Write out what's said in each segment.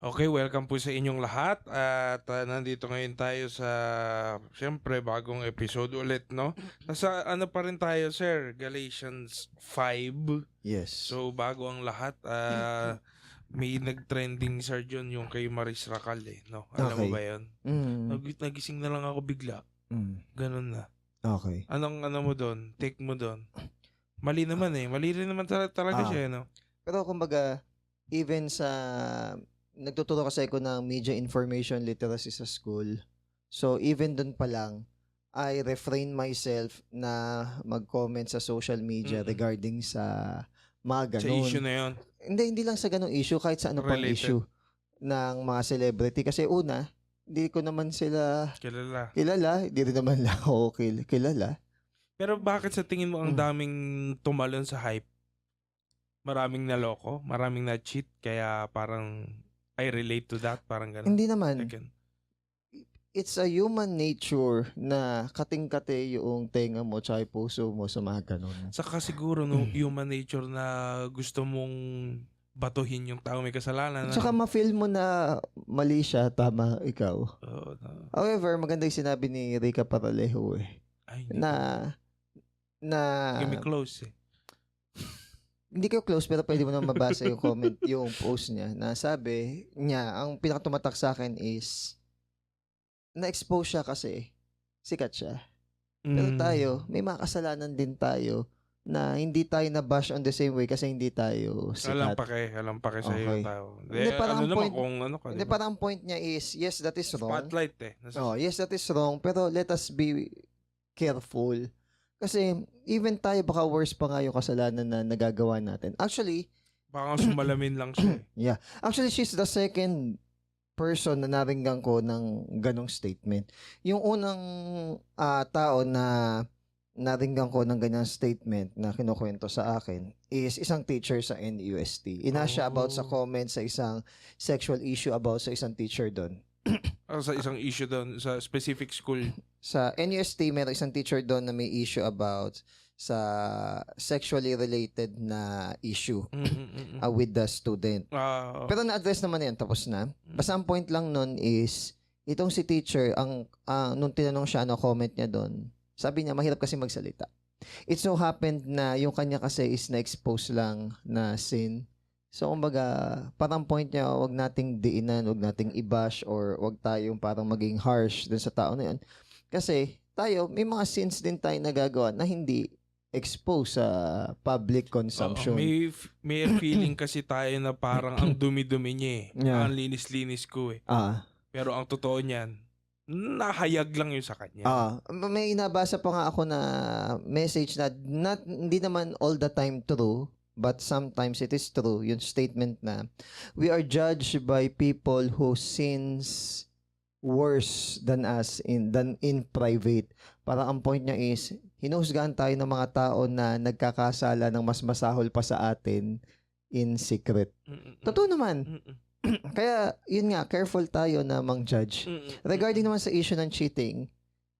Okay, welcome po sa inyong lahat at nandito ngayon tayo sa siyempre bagong episode ulit, no? Nasa ano pa rin tayo, sir, Galatians 5. Yes. So bago ang lahat, may nag-trending, sir, John, yung kay Maris Racal, no? Alam mo Okay. ba 'yon? Nagising na lang ako bigla. Ganun na. Okay. Anong ano mo doon? Take mo doon? Mali naman Mali rin naman talaga siya, no? Pero kumbaga, even sa nagtuturo kasi ako ng media information literacy sa school. So even dun pa lang, I refrain myself na mag-comment sa social media regarding sa mga Sa ganun. issue na 'yon. Hindi lang sa ganung issue, kahit sa ano pang Related. issue ng mga celebrity. Kasi una, hindi ko naman sila Kilala. hindi rin naman lang ako kilala. Pero bakit sa tingin mo ang daming tumalon sa hype? Maraming naloko, maraming na-cheat, kaya parang I relate to that, parang gano'n. Hindi naman. Again. It's a human nature na kating-kate yung tenga mo tsaka yung puso mo sa mga ganun. Saka siguro no, human nature na gusto mong batuhin yung tao may kasalanan. Tsaka ma-feel mo na mali siya, tama ikaw. No. However, maganda yung sinabi ni Rica Paralejo Ay, na Give me close hindi kayo close pero pwede mo naman mabasa yung comment, yung post niya na sabi niya, ang pinakatumatak sa akin is na-expose siya kasi sikat siya. Pero tayo, may mga kasalanan din tayo na hindi tayo na-bash on the same way kasi hindi tayo sikat. Alam pa kay sa iyo tao. Hindi, parang ano point, naman kung ano ka, hindi, parang ang point niya is, yes, that is wrong. Spotlight Yes, that is wrong. Pero let us be careful. Kasi even tayo baka worse pa nga yung kasalanan na nagagawa natin. Actually, baka sumalamin lang siya. Yeah. Actually, she's the second person na naringgan ko ng ganong statement. Yung unang tao na naringgan ko ng ganyang statement na kinukwento sa akin is isang teacher sa NUST. Siya about sa comment sa isang sexual issue about sa isang teacher doon. Sa isang issue doon, sa specific school. Sa NUST, meron isang teacher doon na may issue about sa sexually related na issue with the student. Pero na-address naman yan, tapos na. Basta ang point lang nun is, itong si teacher, nung tinanong siya, comment niya doon, sabi niya, mahirap kasi magsalita. It so happened na yung kanya kasi is na-expose lang na sin. So, kumbaga, parang point niya, wag nating diinan, wag nating i-bash, or wag tayong parang maging harsh dun sa tao na yun. Kasi, tayo, may mga sins din tayo nagagawa na hindi expose sa public consumption. May feeling kasi tayo na parang ang dumi-dumi niya Yeah. Ang linis-linis ko Pero ang totoo niyan, nahayag lang yun sa kanya. May inabasa pa nga ako na message na hindi naman all the time true, but sometimes it is true, yung statement na we are judged by people who sins worse than us in private. Para ang point niya is, hinuhusgahan tayo ng mga tao na nagkakasala ng mas masahol pa sa atin in secret. Totoo naman. Kaya, yun nga, careful tayo na mang-judge. Regarding naman sa issue ng cheating,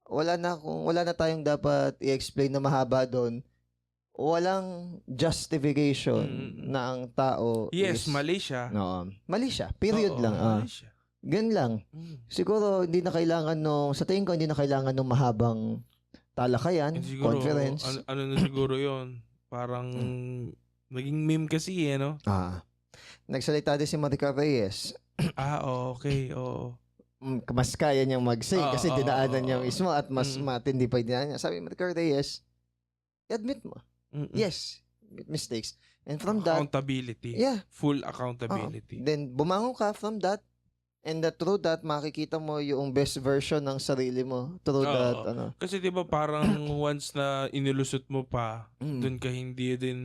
wala na tayong dapat i-explain na mahaba doon. Walang justification na ang tao Yes, is... mali siya. No, mali siya. Period lang. Mali siya. Gan lang. Siguro, hindi na kailangan sa tingin ko, hindi na kailangan ng mahabang talakayan, siguro, conference. Ano na siguro yon Parang naging meme kasi no? Nagsalita din si Maricar Reyes. Okay, oo. Mas kaya niyang mag-say kasi dinaanan niya mismo at mas matindi pa dinaanan niya. Sabi Maricar Reyes, admit mo. Yes, mistakes. And from accountability. Full accountability. Then, bumangon ka from that. And through that, makikita mo yung best version ng sarili mo. Through that, Kasi diba parang once na inilusot mo pa, dun ka hindi din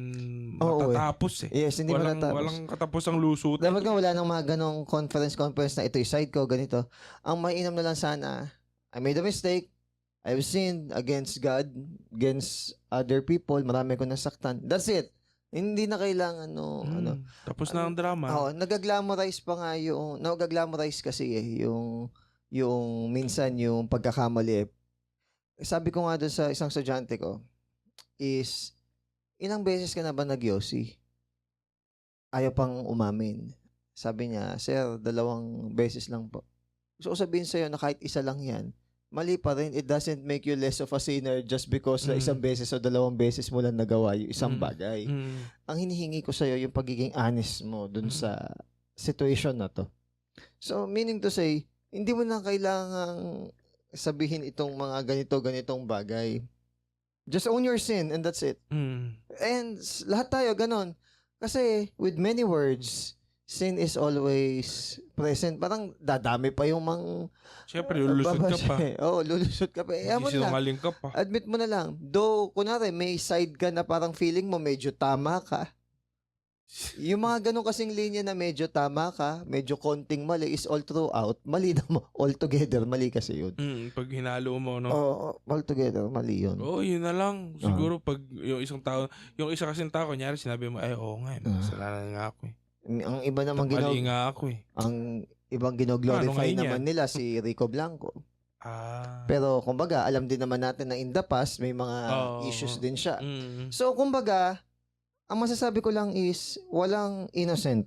matatapos Yes, hindi matatapos. Walang katapos ang lusot. Dapat nga wala nang mga ganong conference na ito yung side ko, ganito. Ang mainam na lang sana, I made a mistake, I've sinned against God, against other people, marami ko nasaktan. That's it. Hindi na kailangan tapos na ang drama. Nagaglamorize pa nga nagaglamorize kasi yung minsan yung pagkakamali. Sabi ko nga doon sa isang estudyante ko is, ilang beses ka na ba nagyosi? Ayaw pang umamin. Sabi niya, "Sir, 2 beses lang po." Gusto ko sabihin sa'yo na kahit isa lang yan, mali pa rin. It doesn't make you less of a sinner just because na isang beses o 2 beses mo lang nagawa yung isang bagay. Ang hinihingi ko sa'yo, yung pagiging honest mo dun sa situation na to. So, meaning to say, hindi mo na kailangang sabihin itong mga ganitong bagay. Just own your sin and that's it. And lahat tayo ganon. Kasi with many words, sin is always present. Parang dadami pa yung Siyempre, lulusot ka pa. Oo, lulusot ka pa. Hindi sinungaling ka pa. Admit mo na lang. Though, kunwari, may side ka na parang feeling mo medyo tama ka. Yung mga ganun kasing linya na medyo tama ka, medyo konting mali is all throughout, mali na mo. All together, mali kasi yun. Pag hinalo mo, no? Oo, all together, mali yun. Oo, yun na lang. Siguro pag yung isang tao, yung isa kasing tao, kunyari sinabi mo, ay, oo nga, kasalanan nga ako eh. Ang iba naman Mali nga ako eh. ang ibang gino-glorify Ano naman nila si Rico Blanco. Ah. Pero kumbaga, alam din naman natin na in the past may mga issues din siya. So kumbaga, ang masasabi ko lang is walang innocent.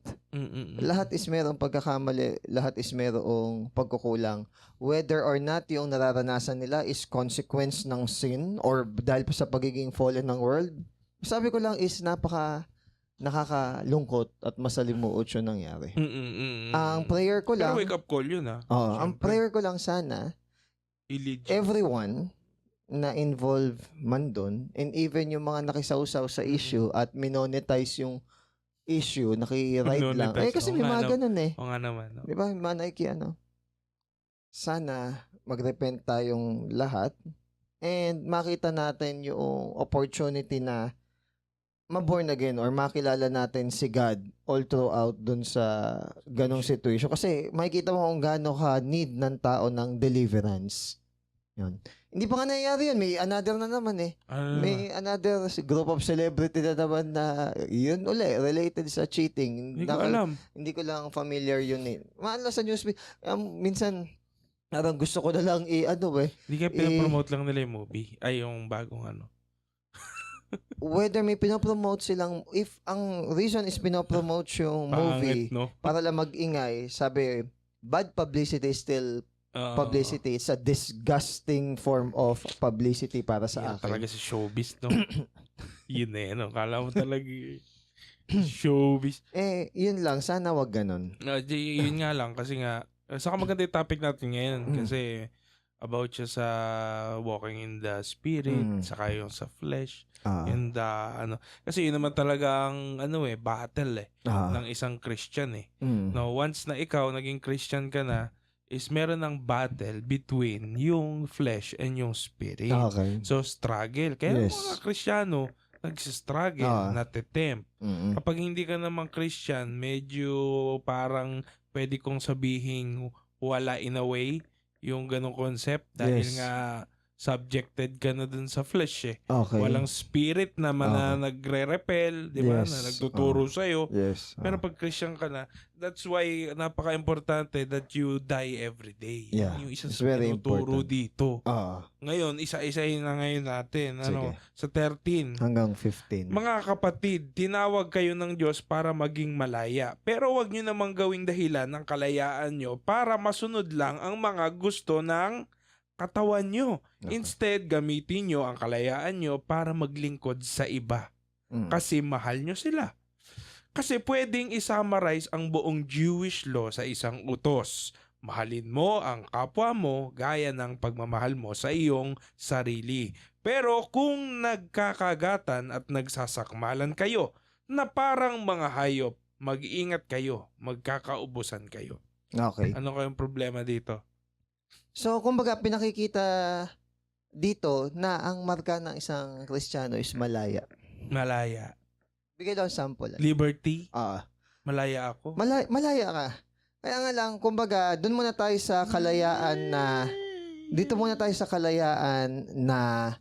Lahat is merong pagkakamali, lahat is merong pagkukulang. Whether or not yung nararanasan nila is consequence ng sin or dahil pa sa pagiging fallen ng world, sabi ko lang is nakakalungkot at masalimuot yung nangyari. Ang prayer ko lang, pero wake up call yun ang prayer ko lang sana, everyone na involved man doon, and even yung mga nakisawsaw sa issue at minonetize yung issue, naki-write lang. Kasi may mga ganun eh. Oo nga naman. No? Di ba? May sana mag-repent tayong lahat and makita natin yung opportunity na ma-born again or makilala natin si God all throughout dun sa ganong situation. Kasi makikita mo kung gaano ka need ng tao ng deliverance. Yun. Hindi pa nga nangyayari yun. May another na naman eh. May another group of celebrity na naman na yun related sa cheating. Hindi ko alam. Hindi ko lang familiar yun eh. Maala sa news. Minsan, parang gusto ko na lang Hindi kaya pinapromote lang nila yung movie. Ay, yung bagong whether may pinopromote silang, if ang reason is pinopromote yung movie, no? para lang mag-ingay, sabi, bad publicity is still publicity. It's a disgusting form of publicity para sa akin. Talaga si showbiz, no? Yun eh, no? Kala mo talaga showbiz. Yun lang. Sana wag ganun. Yun nga lang, kasi nga, saka maganda yung topic natin ngayon, kasi about siya sa walking in the spirit, saka yung sa flesh, and kasi yun naman talagang battle ng isang Christian eh. No, once na ikaw naging Christian ka na, is meron ng battle between yung flesh and yung spirit. Okay. So struggle. Kaya mga Kristiyano nagsistruggle, natitempt. Kapag hindi ka naman Christian, medyo parang pwede kong sabihin wala in a way yung ganong concept dahil nga subjected ka na dun sa flesh eh. Okay. Walang spirit naman na nagre-repel, di ba? Na nagtuturo sa'yo. Yes. Pero pag Christian ka na, that's why napaka-importante that you die every day. Yeah. Yung isa It's sa very tinuturo important. dito. Ngayon, isa-isahin na ngayon natin. Sa 13. Hanggang 15. Mga kapatid, tinawag kayo ng Diyos para maging malaya. Pero wag nyo namang gawing dahilan ng kalayaan nyo para masunod lang ang mga gusto ng katawan nyo. Okay. Instead, gamitin nyo ang kalayaan nyo para maglingkod sa iba. Kasi mahal nyo sila. Kasi pwedeng isummarize ang buong Jewish law sa isang utos. Mahalin mo ang kapwa mo gaya ng pagmamahal mo sa iyong sarili. Pero kung nagkakagatan at nagsasakmalan kayo na parang mga hayop, mag-iingat kayo, magkakaubusan kayo. Okay. Ano kayong problema dito? So, kumbaga, pinakikita dito na ang marka ng isang Kristiyano is malaya. Malaya. Bigay daw sample. Liberty? Malaya ako? Malaya ka. Kaya nga lang, kumbaga, dun muna tayo sa kalayaan na, dito muna tayo sa kalayaan na,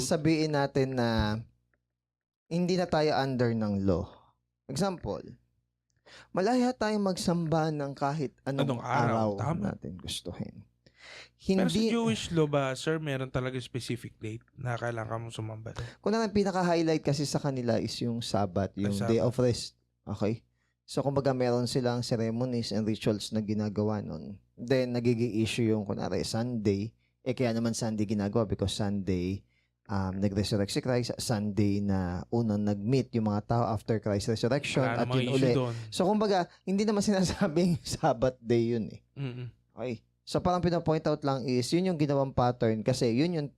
sabihin natin na, hindi na tayo under ng law. Example, malaya tayong magsamba ng kahit anong araw natin gustuhin. Pero sa Jewish law ba, sir, meron talaga specific date na kailangan mo sumamba? Kung na pinaka-highlight kasi sa kanila is yung Sabbath, yung day of rest. Okay? So, kumbaga, meron silang ceremonies and rituals na ginagawa nun. Then, nagiging issue yung, kunwari, Sunday. Kaya naman Sunday ginagawa because Sunday, nag-resurrect si Christ. Sunday na unang nag-meet yung mga tao after Christ's resurrection. Wala At namang yun issue uli. doon. So, kumbaga, hindi naman sinasabing Sabbath day yun eh. Mm-mm. Okay. So, parang pinapoint out lang is, yun yung ginawang pattern kasi yun yung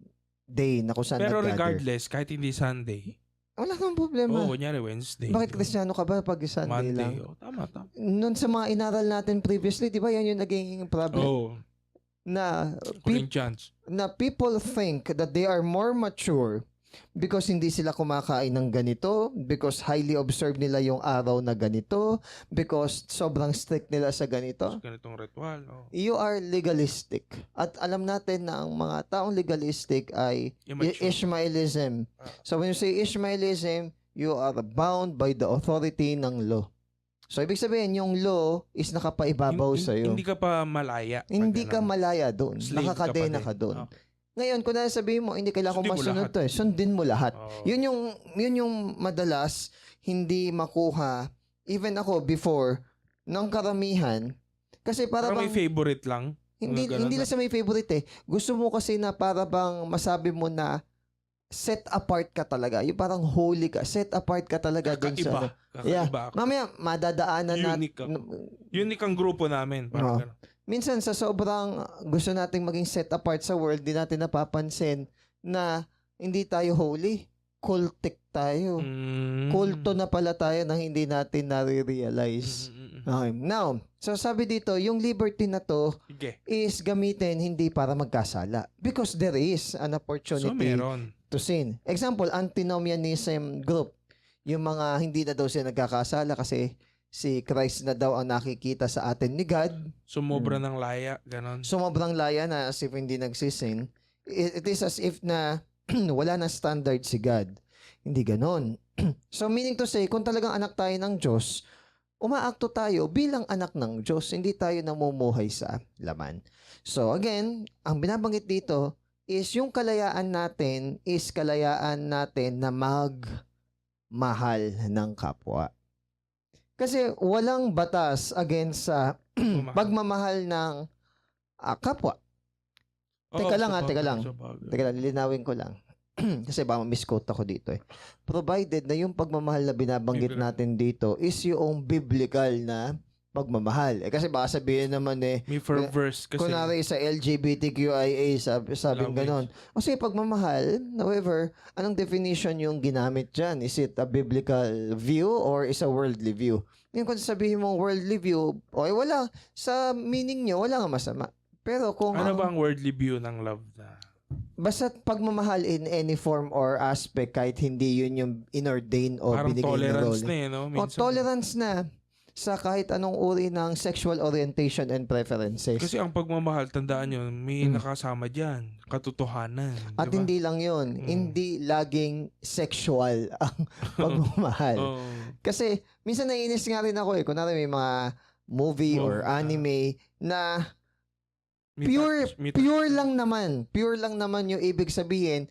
day na kung saan Pero nag-gather. regardless, kahit hindi Sunday, Wala namang problema. kunyari Wednesday. Bakit Kristiyano ka ba pag Sunday Monday. lang? Tama. Noon sa mga inaral natin previously, di ba yan yung naging problem? Na, Corinthians. na people think that they are more mature because hindi sila kumakain ng ganito, because highly observed nila yung araw na ganito, because sobrang strict nila sa ganito. Ganitong ritual. You are legalistic. At alam natin na ang mga taong legalistic ay Immature. Ishmaelism. So when you say Ishmaelism, you are bound by the authority ng law. So ibig sabihin, yung law is nakapaibabaw sa iyo. Hindi ka pa malaya. Hindi ka malaya doon. Slave Nakakadena ka doon. Ngayon, kung sabihin mo, hindi kailangan Sundin mo masunod lahat. to eh. Sundin mo lahat. Oh. Yun yung madalas hindi makuha, even ako before, ng karamihan. Kasi para Parang bang, may favorite lang. hindi lang sa may favorite eh. Gusto mo kasi na para bang masabi mo na set apart ka talaga. Yung parang holy ka. Set apart ka talaga dun sa... Kakaiba. Mamaya, madadaanan Unique natin. Unique ang grupo namin. Parang Oo. ganun. Minsan sa sobrang gusto nating maging set apart sa world, di natin napapansin na hindi tayo holy. Cultic tayo. Kulto na pala tayo nang hindi natin nare-realize. Okay. Now, so sabi dito, yung liberty na to Sige. is gamitin hindi para magkasala. Because there is an So, opportunity meron. to sin. Example, antinomianism group. Yung mga hindi na daw sila nagkakasala kasi si Christ na daw ang nakikita sa atin ni God. Sumobra ng laya. Ganon. Sumobrang laya na as if hindi nagsisin. It is as if na wala na standard si God. Hindi ganon. So meaning to say, kung talagang anak tayo ng Diyos, umaakto tayo bilang anak ng Diyos. Hindi tayo namumuhay sa laman. So again, ang binabanggit dito is yung kalayaan natin is kalayaan natin na magmahal ng kapwa. Kasi walang batas against sa pagmamahal ng kapwa. Teka lang, lilinawin ko lang. Kasi baka misquote ako dito eh. Provided na yung pagmamahal na binabanggit natin dito is yung biblical na pagmamahal. Kasi baka sabihin naman may verse kasi. kunwari sa LGBTQIA, sabing ganon. O sige, pagmamahal, however, anong definition yung ginamit dyan? Is it a biblical view or is a worldly view? Yung kung sabihin mong worldly view, okay, wala. Sa meaning nyo, wala nga masama. Pero kung Ano ba ang worldly view ng love na? basta pagmamahal in any form or aspect, kahit hindi yun yung inordain o Parang binigay na tolerance role. na eh, no? O Minsan. tolerance na sa kahit anong uri ng sexual orientation and preferences. Kasi ang pagmamahal, tandaan nyo, may nakasama dyan. Katotohanan. At diba? hindi lang yun, hindi laging sexual ang pagmamahal. Oh. Kasi minsan naiinis nga rin ako eh. Kunwari may mga movie or anime na pure lang naman. Pure lang naman yung ibig sabihin.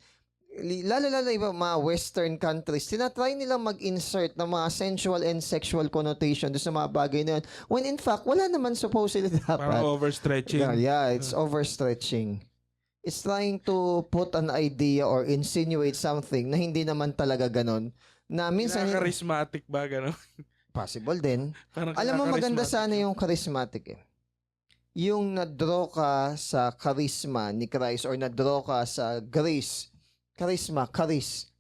Lalo iba mga western countries, tinatry nilang mag-insert ng mga sensual and sexual connotation doon sa mga bagay na yun. When in fact, wala naman supposedly dapat. Parang overstretching. Yeah, it's overstretching. It's trying to put an idea or insinuate something na hindi naman talaga ganon. Na minsan... Charismatic ba, gano'n? Possible din. Parang Alam mo, maganda charismatic. sana yung charismatic eh. Yung na-draw ka sa charisma ni Christ or na-draw ka sa grace. Charis.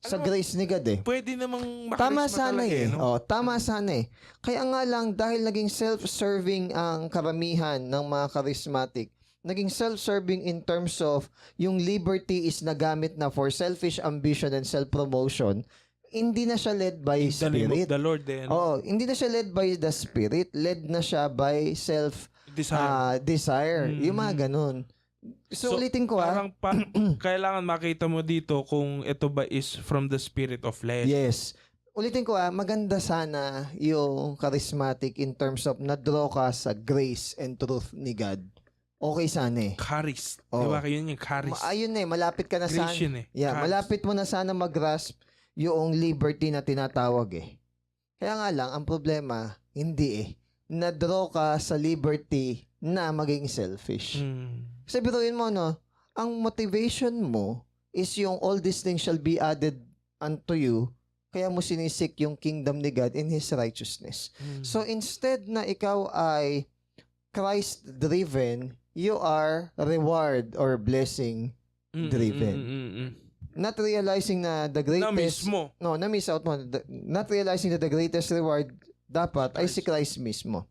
Sa grace ni God eh. Pwede namang Tama makarisma sana talaga eh. no? Tama sana eh. Kaya nga lang, dahil naging self-serving ang karamihan ng mga charismatic, naging self-serving in terms of yung liberty is nagamit na for selfish ambition and self-promotion, hindi na siya led by In the name of Spirit. the Lord eh. No? Oo, hindi na siya led by the Spirit, led na siya by desire. Yung mga ganun. So ulitin ko Parang kailangan makita mo dito kung ito ba is from the spirit of flesh. Yes. Ulitin ko maganda sana yung charismatic in terms of na-draw ka sa grace and truth ni God. Okay sana eh. Charis. Oo. Di ba? Yun yung charis. Ayun eh, malapit ka na sana. Grace yun eh. Yeah, Charis. malapit mo na sana mag-grasp yung liberty na tinatawag eh. Kaya nga lang, ang problema, Hindi eh. Na-draw ka sa liberty na maging selfish. Kasi biruin mo, no? Ang motivation mo is yung all these things shall be added unto you. Kaya mo sinisik yung kingdom ni God in His righteousness. So instead na ikaw ay Christ-driven, you are reward or blessing driven. Not realizing na the greatest... na-miss out mo. Not realizing that the greatest reward dapat ay si Christ mismo.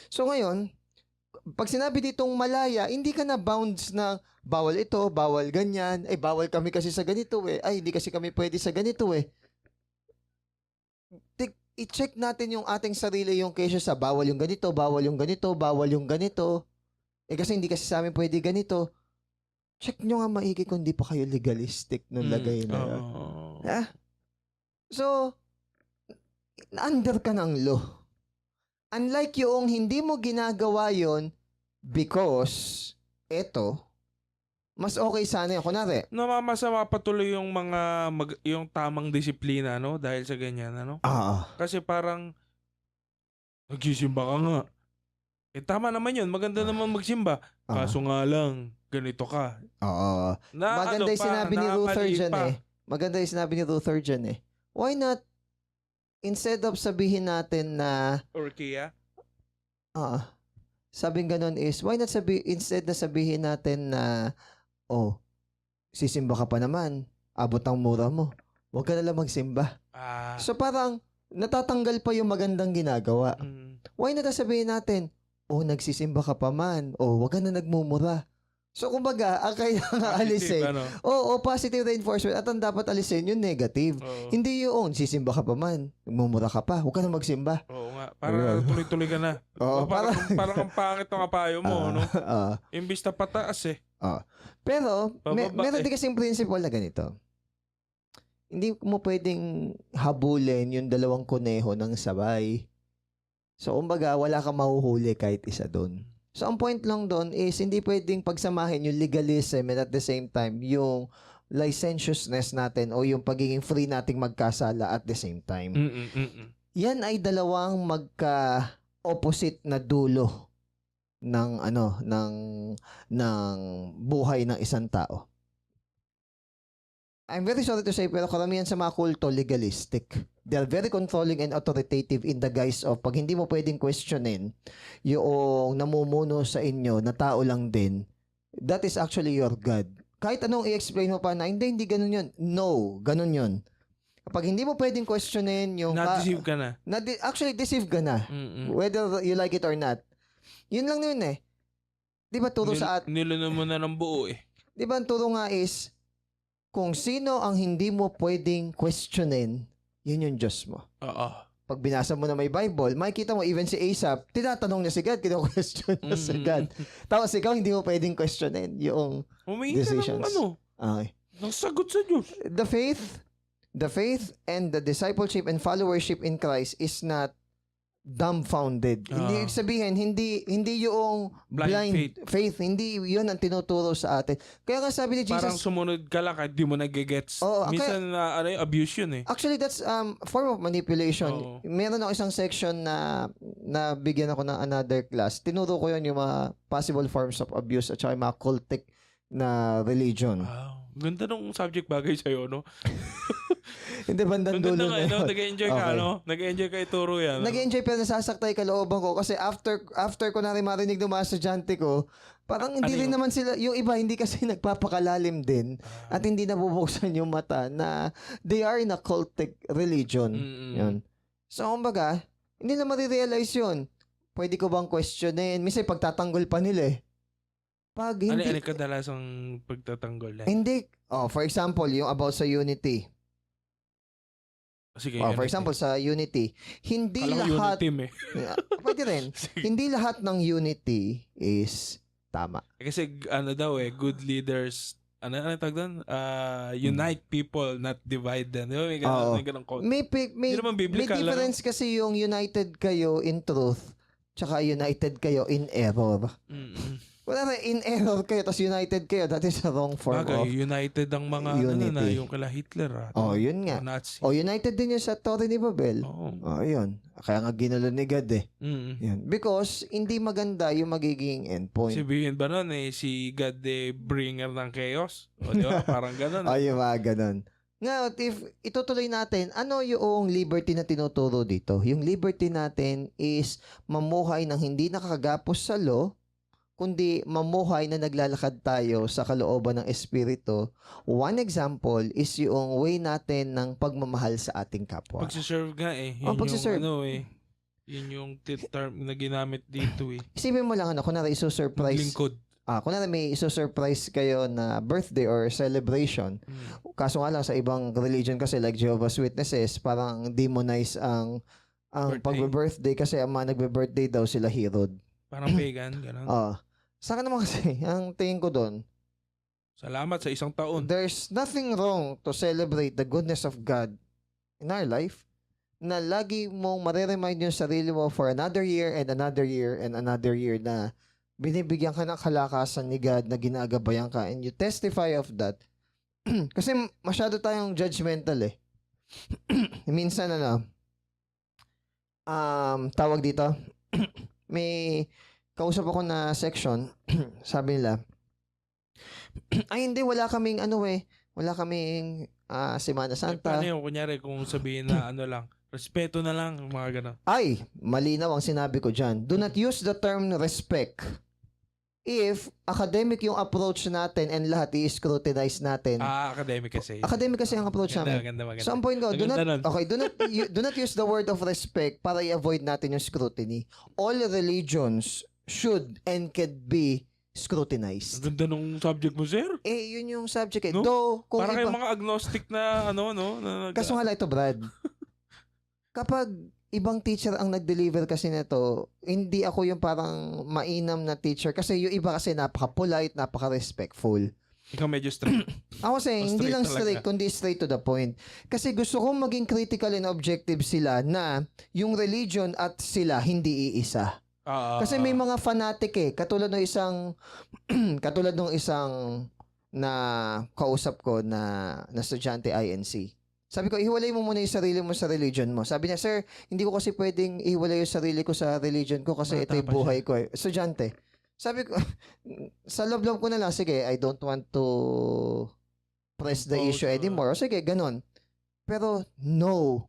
So ngayon, pag sinabi ditong malaya, hindi ka na bounds na bawal ito, bawal ganyan, ay bawal kami kasi sa ganito eh, ay hindi kasi kami pwede sa ganito eh. I-check natin yung ating sarili yung kesyo sa bawal yung ganito, bawal yung ganito, bawal yung ganito. Eh kasi hindi kasi sa amin pwede ganito. Check nyo nga maigi kung di pa kayo legalistic nung lagay na yun. So, under ka ng law. Unlike yung hindi mo ginagawa yon because eto, mas okay sana yun. Kunwari, namamasama patuloy yung yung tamang disiplina, no? Dahil sa ganyan, ano? Kasi parang, nagsisimba ka nga. Eh, tama naman yun. Maganda naman magsimba. Kaso nga lang, ganito ka. Maganda yung sinabi ni Luther dyan eh. Maganda yung sinabi ni Luther dyan eh. Why not, instead of sabihin natin na... Orkia? Sabing ganun is, why not instead na sabihin natin na, sisimba ka pa naman, abot ang mura mo. Huwag ka nalang magsimba. So parang, natatanggal pa yung magandang ginagawa. Why not sabihin natin, nagsisimba ka pa man, huwag ka na nagmumura. So, kumbaga, ang kailangan alisin. Positive reinforcement. At ang dapat alisin yung negative. Hindi yung, sisimba ka pa man, nagmumura ka pa, huwag ka na magsimba. Oo nga. Para tuloy-tuloy ka na. Parang ang pangit ng kapayo mo, no? Imbis na pataas eh. Pero, meron din kasing principle na ganito. Hindi mo pwedeng habulin yung dalawang kuneho ng sabay. So, kumbaga, wala kang mahuhuli kahit isa doon. So, ang point lang doon is hindi pwedeng pagsamahin yung legalism and at the same time yung licentiousness natin o yung pagiging free nating magkasala at the same time. Yan ay dalawang magka-opposite na dulo ng ng buhay ng isang tao. I'm very sorry to say, pero karamihan sa mga kulto legalistic. They're very controlling and authoritative in the guise of pag hindi mo pwedeng questionin yung namumuno sa inyo na tao lang din, that is actually your God. Kahit anong i-explain mo pa na, hindi ganun yun. No, ganun yun. Kapag hindi mo pwedeng questionin yung... Na-deceive ka na. Actually, deceive ka na. Whether you like it or not. Yun lang yun eh. Di ba turo sa at... Nilunan mo na ng buo eh. Di ba ang turo nga is, kung sino ang hindi mo pwedeng questionin, yun yung Diyos mo. Pag binasa mo na may Bible, makikita mo even si Asaph, tinatanong niya si God, kino-question niya si God. Tapos ikaw hindi mo pwedeng questionin yung decisions. Okay. Nasagot sa Diyos. The faith and the discipleship and followership in Christ is not dumbfounded. Hindi sabihin, hindi yung blind faith. Hindi yun ang tinuturo sa atin. Kaya nga sabi ni Jesus, parang sumunod ka lang kahit di mo nagigets. Minsan abuse yun eh. Actually, that's form of manipulation. Meron ako isang section na bigyan ako ng another class. Tinuro ko yun yung mga possible forms of abuse at saka yung mga cultic na religion. Wow. Ganda nung subject bagay sa'yo, no? Hindi, bandang dulo na yun. Nag-enjoy ka, no? Nag-enjoy ka ituro yan. Nag-enjoy pero nasasaktay kalooban ko kasi after ko na rin marinig ng mga estudyante ko, parang hindi rin naman sila, yung iba hindi kasi nagpapakalalim din at hindi nabubuksan yung mata na they are in a cultic religion. Yun. So, kumbaga, hindi na marirealize yun. Pwede ko bang questionin? Minsan pagtatanggol pa nila eh. Pag hindi... Ano kadalasang pagtatanggol na? Hindi. For example, yung about sa unity. Sige, for example, sa unity, hindi lahat... Unity, pwede rin. Hindi lahat ng unity is tama. Kasi good leaders, tawag doon? Unite people, not divide them. May ganun quote. May difference kasi yung united kayo in truth tsaka united kayo in error. Kunwari, in error kayo, tapos united kayo, that is a wrong form Bagay, of united ang mga unity. ano na, yung kala Hitler. yun nga. Mga Nazi. United din yun sa Torre ni Babel. Yun. Kaya nga ginulo ni God Yun. Because, hindi maganda yung magiging endpoint. Sabihin ba nun si God bringer ng chaos? O di ba? Parang ganun. Yung mga ganun. Nga, if itutuloy natin, ano yung liberty na tinuturo dito? Yung liberty natin is mamuhay ng hindi nakakagapos sa law, kundi mamuhay na naglalakad tayo sa kalooban ng Espiritu. One example is yung way natin ng pagmamahal sa ating kapwa. Pagsiserve nga Yun pagsiserve. yung yun yung term na ginamit dito Isipin mo lang, kunwari iso-surprise. Maglingkod. Kunwari may iso-surprise kayo na birthday or celebration. Kaso nga lang sa ibang religion kasi like Jehovah's Witnesses, parang demonize ang pag-birthday kasi ang mga nagbe-birthday daw sila Herod. Parang pagan, gano'n. Sa akin naman kasi, ang tingin ko doon, salamat sa isang taon. there's nothing wrong to celebrate the goodness of God in our life na lagi mong mareremind yung sarili mo for another year and another year and another year na binibigyan ka ng kalakasan ni God na ginagabayan ka and you testify of that. Kasi masyado tayong judgmental Minsan tawag dito, may kausap ako na section, sabi nila, ay hindi, wala kaming wala kaming Semana Santa. Paano yung kunyari kung sabihin na lang, respeto na lang, mga gano'n. Ay, malinaw ang sinabi ko dyan. Do not use the term respect if academic yung approach natin and lahat i-scrutinize natin. Academic kasi. Academic kasi ang approach namin. Maganda. So, ang point ko, do not use the word of respect para i-avoid natin yung scrutiny. All religions should and can be scrutinized. Ganda nung subject mo, sir. Yun yung subject No? Though, kung parang kayong mga agnostic na kaso nga lang ito, Brad. Kapag ibang teacher ang nag-deliver kasi nito, hindi ako yung parang mainam na teacher kasi yung iba kasi napaka-polite, napaka-respectful. Ikaw medyo strict. Ako kasi, hindi lang talaga. straight, kundi straight to the point. Kasi gusto kong maging critical and objective sila na yung religion at sila hindi iisa. Kasi may mga fanatic katulad ng isang na kausap ko na estudyante INC. Sabi ko, ihiwalay mo muna yung sarili mo sa religion mo. Sabi niya, sir, hindi ko kasi pwedeng ihiwalay yung sarili ko sa religion ko kasi ito yung buhay ko Estudyante. Sabi ko, sa loob-loob ko na lang, sige, I don't want to press the issue anymore. Sige, ganun. Pero, no.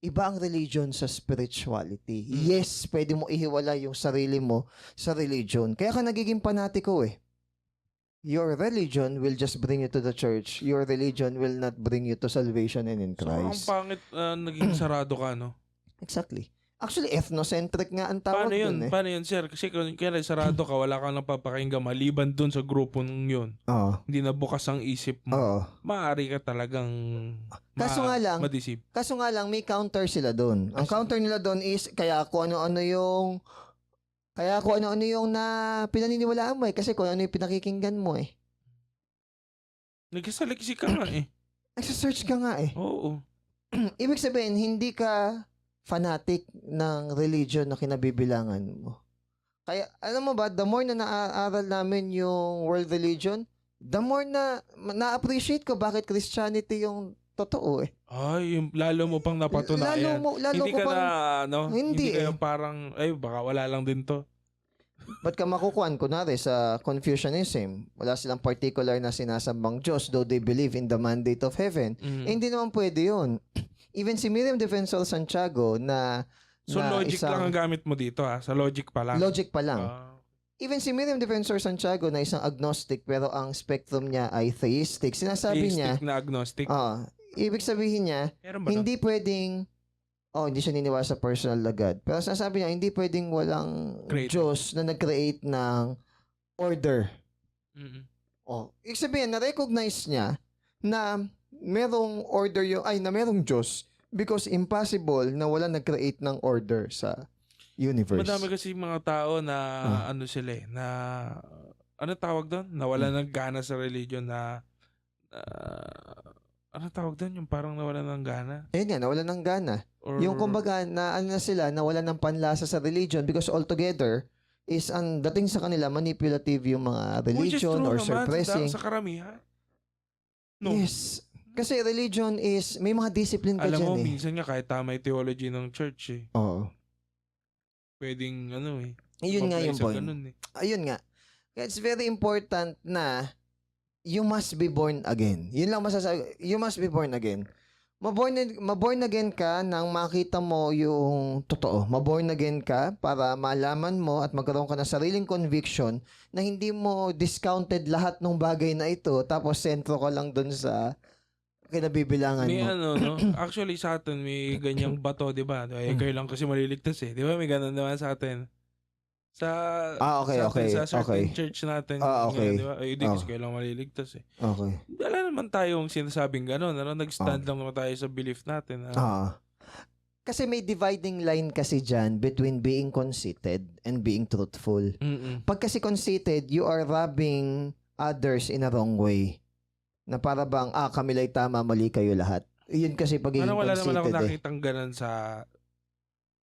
Iba ang religion sa spirituality. Yes, pwede mo ihiwalay yung sarili mo sa religion. Kaya ka nagiging panatiko Your religion will just bring you to the church. Your religion will not bring you to salvation and in Christ. So, ang pangit naging sarado ka, no? Exactly. Actually, ethnocentric nga ang tawag dun Paano yun, sir? Kasi kung sarado ka, wala kang napapakinggan maliban dun sa grupo nung yun. Hindi na bukas ang isip mo. Maaari ka talagang kaso nga lang, may counter sila dun. Ang counter nila dun is, kaya kung ano-ano yung na pinaniniwalaan mo kasi kung ano yung pinakikinggan mo Nagsasaliksi ka nga Nagsasearch ka nga Oo. Ibig sabihin, hindi ka fanatic ng religion na kinabibilangan mo. Kaya, alam mo ba, the more na naaaral namin yung world religion, the more na na-appreciate ko bakit Christianity yung totoo Ay, lalo mo pang napatunayan. Lalo hindi ko ka pang, hindi ka parang, baka wala lang din to. Ba't ka makukuhan? Kunwari sa Confucianism, wala silang particular na sinasambang Diyos, though they believe in the mandate of heaven. Hindi naman pwede yun. Even si Miriam Defensor Santiago So, logic lang ang gamit mo dito Sa logic pa lang? Logic pa lang. Even si Miriam Defensor Santiago na isang agnostic pero ang spectrum niya ay theistic. Sinasabi niya... Theistic na agnostic? Ibig sabihin niya, hindi pwedeng... hindi siya niniwala sa personal na God. Pero sinasabi niya, hindi pwedeng walang Diyos na nag-create ng order. Ibig sabihin, na-recognize niya na merong order na merong Diyos because impossible na wala nag-create ng order sa universe. Madami kasi mga tao na na ano tawag doon? Nawala ng gana sa religion na ano tawag doon? Yung parang nawala ng gana? Nga, nawala ng gana. Yung kumbaga na sila, nawala ng panlasa sa religion because altogether is ang dating sa kanila manipulative yung mga Which is religion true or naman, suppressing. sa karamihan. No. Yes. Kasi religion is, may mga discipline ka Alam mo, dyan minsan nga kahit tama yung theology ng church eh. Oo. Pwedeng Yun nga mag-apply yung sa point. ganun eh. Ayun nga. It's very important na you must be born again. Yun lang masasabi. You must be born again. Maborn again ka nang makita mo yung totoo. Maborn again ka para malaman mo at magkaroon ka ng sariling conviction na hindi mo discounted lahat ng bagay na ito tapos sentro ka lang dun sa kinabibilangan May mo. no? Actually sa atin may ganyang bato, di ba? Kayo lang kasi maliligtas eh. Di ba may ganun naman sa atin? Okay. Sa certain church natin. Okay. Di ba? Hindi kasi kayo lang maliligtas eh. Okay. Wala naman tayong sinasabing gano'n. Nag-stand lang naman tayo sa belief natin. Kasi may dividing line kasi dyan between being conceited and being truthful. Pag kasi conceited, you are robbing others in a wrong way. Na para bang, kami lang tama, mali kayo lahat. Yun kasi pagiging Parang wala conceited naman ako nakitang ganun sa...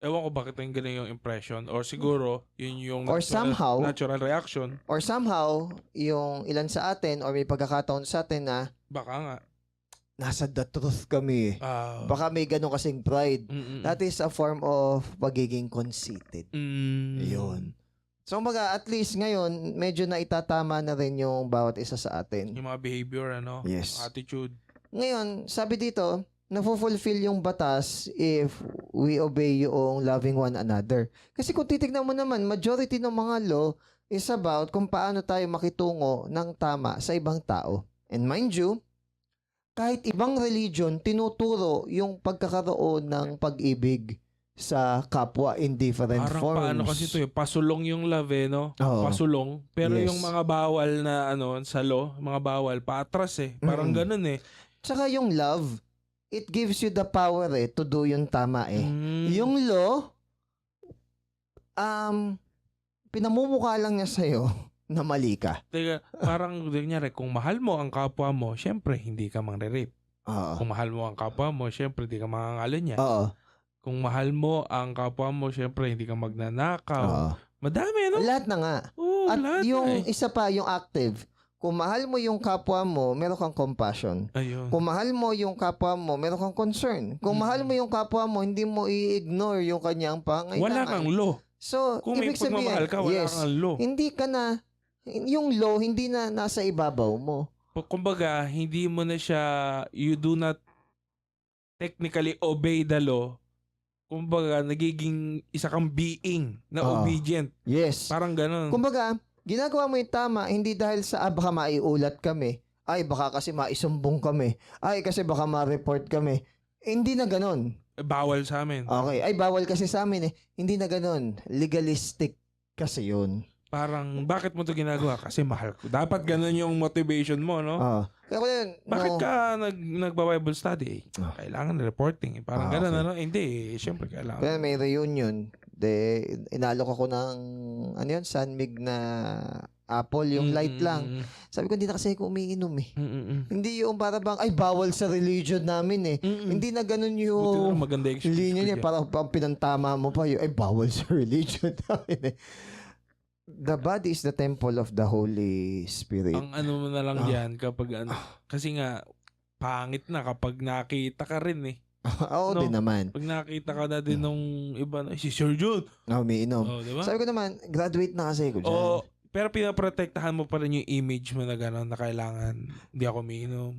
Ewan ko bakit yung ganun yung impression. Or siguro, yun yung natural reaction. Or somehow, yung ilan sa atin, or may pagkakataon sa atin na, baka nga, nasa the truth kami. Baka may ganun kasing pride. That is a form of pagiging conceited. Yun. So, at least ngayon, medyo na itatama na rin yung bawat isa sa atin. Yung mga behavior, Yes. attitude. Ngayon, sabi dito, na-fulfill yung batas if we obey yung loving one another. Kasi kung titignan mo naman, majority ng mga law is about kung paano tayo makitungo ng tama sa ibang tao. And mind you, kahit ibang religion, tinuturo yung pagkakaroon ng pag-ibig sa kapwa in different parang forms. Paano kasi ito pasulong yung love no? Pasulong. Pero Yes. yung mga bawal na sa law, mga bawal, paatras eh. Parang ganun eh. Tsaka yung love, it gives you the power to do yung tama Yung law, pinamumukha lang niya sa'yo na mali ka. Teka, parang kunyari, kung mahal mo ang kapwa mo, syempre hindi ka mangre-rape. Kung mahal mo ang kapwa mo, syempre hindi ka mangangalo niya. Kung mahal mo ang kapwa mo, syempre hindi ka magnanakaw. Madami, no? Lahat na nga. At lahat yung isa pa, yung active, kung mahal mo yung kapwa mo, meron kang compassion. Ayun. Kung mahal mo yung kapwa mo, meron kang concern. Kung mahal mo yung kapwa mo, hindi mo i-ignore yung kanyang pangailangan. Wala kang law. So, kung may pagmamahal ka, wala kang law. Hindi ka na, yung law, hindi na nasa ibabaw mo. Kumbaga, hindi mo na siya, you do not technically obey the law. Kumbaga, nagiging isa kang being na obedient. Yes. Parang ganun. Kumbaga, ginagawa mo yung tama, hindi dahil sa baka maiulat kami, ay baka kasi maisumbong kami, ay kasi baka ma-report kami. Hindi na ganun. Bawal sa amin. Okay, ay bawal kasi sa amin Hindi na ganun. Legalistic kasi yun. Parang, bakit mo to ginagawa? Kasi mahal ko. Dapat ganun yung motivation mo, no? Kaya bakit ka nagba-Bible study? Kailangan reporting. Parang ganun, ano? Hindi, syempre kailangan. Kaya may reunion. Inalok ako ng, Sunmig na apple, yung light lang. Sabi ko, hindi na kasi ako umiinom Hindi yung para bang, ay bawal sa religion namin Hindi na ganun yung maganda linya niya. Parang pinantama mo pa yung, ay bawal sa religion namin The body is the temple of the Holy Spirit. Ang mo na lang yan kapag kasi nga, pangit na kapag nakita ka rin Oo, din naman. Pag nakita ka na din nung iba na, si Sir John. Umiinom. Diba? Sabi ko naman, graduate na kasi ko dyan. Pero pinaprotektahan mo pa rin yung image mo na gano'n na kailangan hindi ako umiinom.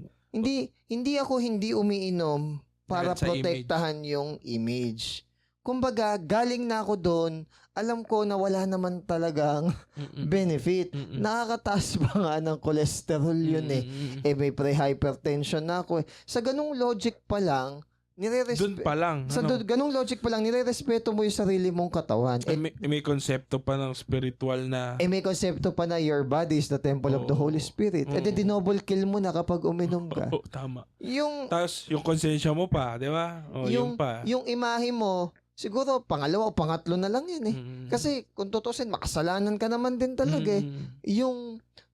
Hindi ako hindi umiinom para protektahan yung image. Kumbaga, galing na ako doon, alam ko na wala naman talagang benefit. Nakakataas pa nga ng cholesterol yun may pre-hypertension na ako Sa ganung logic pa lang, doon pa lang. Sa ganung logic pa lang, nirerespeto mo yung sarili mong katawan. May konsepto pa ng spiritual na... may konsepto pa na your body is the temple of the Holy Spirit. Dinouble kill mo na kapag uminom ka. Tama. Tapos, yung konsensya mo pa, di ba? Yung pa. Yung imahe mo, siguro pangalawa o pangatlo na lang yan Kasi kung tutusin, makasalanan ka naman din talaga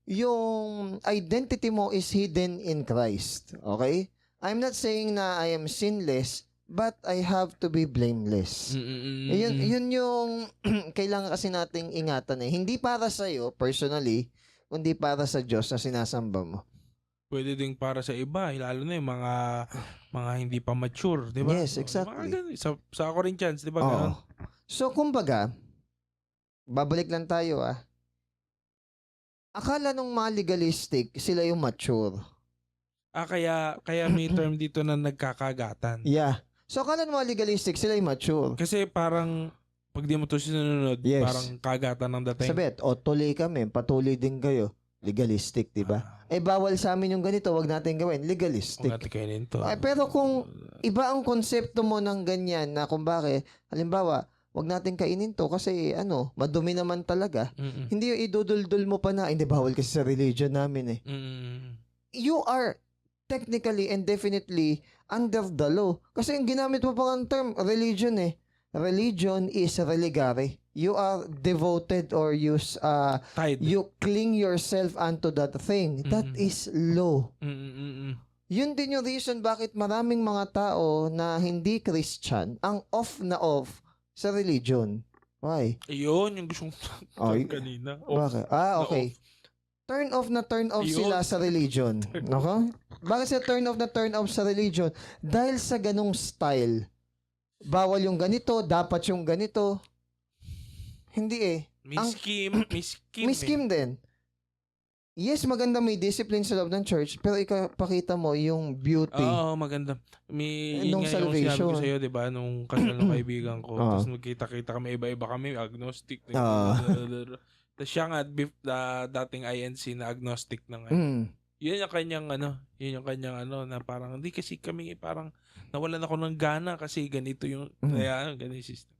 Yung identity mo is hidden in Christ. Okay? I'm not saying na I am sinless, but I have to be blameless. Yun yung kailangan kasi nating ingatan eh. Hindi para sa iyo personally, kundi para sa Diyos na sinasamba mo. Pwede ding para sa iba, lalo na yung mga hindi pa mature, di ba? Yes, exactly. Mga ganun, sa Corinthians, di ba? Oo. Ganun? So, kumbaga, babalik lang tayo Akala nung mga legalistic, sila yung mature. Kaya may term dito na nagkakagatan. Yeah. So, akala nung mga legalistic, sila yung mature. Kasi parang, pag di mo to sinunod, Yes. parang kagatan ng dating. Sabit, tuloy kami, patuloy din kayo. Legalistic, di ba? Bawal sa amin yung ganito, wag natin gawin. Legalistic. Kung natin kainin to. Pero kung iba ang konsepto mo ng ganyan na kung bakit, halimbawa, wag natin kainin to kasi madumi naman talaga. Hindi yung idudul-dul mo pa na, hindi bawal kasi sa religion namin eh. You are technically and definitely under the law. Kasi yung ginamit mo pa ang term, religion eh. Religion is religare. You are devoted or Tied. you cling yourself unto that thing. That is law. Yun din yung reason bakit maraming mga tao na hindi Christian ang off sa religion. Why? Ayun, yung gustong kanina. Bakit? Okay. Turn off sila sa religion. Okay? Bakit sila turn off sa religion? Dahil sa ganong style. Bawal yung ganito, dapat yung ganito. Hindi eh. May scheme din. Yes, maganda may discipline sa loob ng church, pero ipakita mo yung beauty. Oo, maganda. Nung Yung salvation. sinabi ko sa'yo, di ba, nung kasal ng kaibigan ko, tapos nagkita-kita kami, iba-iba kami, agnostic. Tapos siya nga, dating INC na agnostic na nga. Yun yung kanyang na parang, hindi kasi kami, parang, nawalan ako ng gana kasi ganito yung, ganito yung system.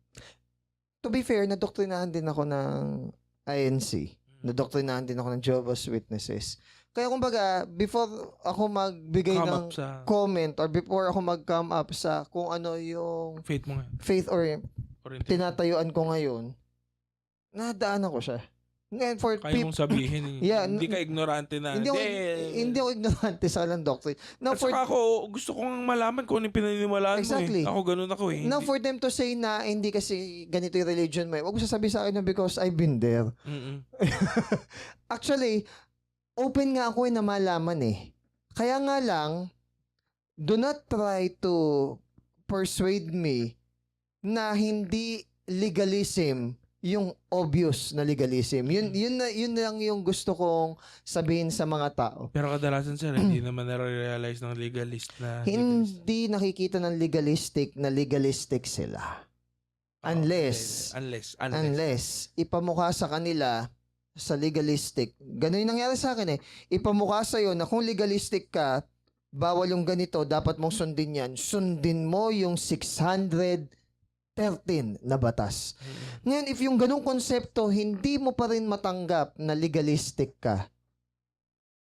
To be fair, nadoktrinahan din ako ng INC. Nadoktrinahan din ako ng Jehovah's Witnesses. Kaya kumbaga, before ako magbigay ng comment or before ako mag-come up sa kung ano yung faith mo ngayon. Faith or tinatayuan ko ngayon, nadaanan ko siya. And for kaya mong sabihin, hindi ka ignorante na. Hindi ako ignorante sa kalang doctrine. Now, at saka ako, gusto kong malaman kung ano yung pinaniniwalaan exactly. mo eh. Ako ganun ako eh. Now, for them to say na hindi kasi ganito yung religion mo, wag mo sasabihin sa akin na because I've been there. Actually, open nga ako na malaman eh. Kaya nga lang, do not try to persuade me na hindi legalism yung obvious na legalism. Yun lang yung gusto kong sabihin sa mga tao. Pero kadalasan sir, hindi naman na-realize ng legalist na hindi nakikita ng legalistic na legalistic sila. Unless ipamukha sa kanila sa legalistic. Ganun yung nangyari sa akin eh. Ipamukha sa'yo na kung legalistic ka, bawal yung ganito, dapat mong sundin yan. Sundin mo yung 613 na batas. Ngayon, if yung ganung konsepto, hindi mo pa rin matanggap na legalistic ka,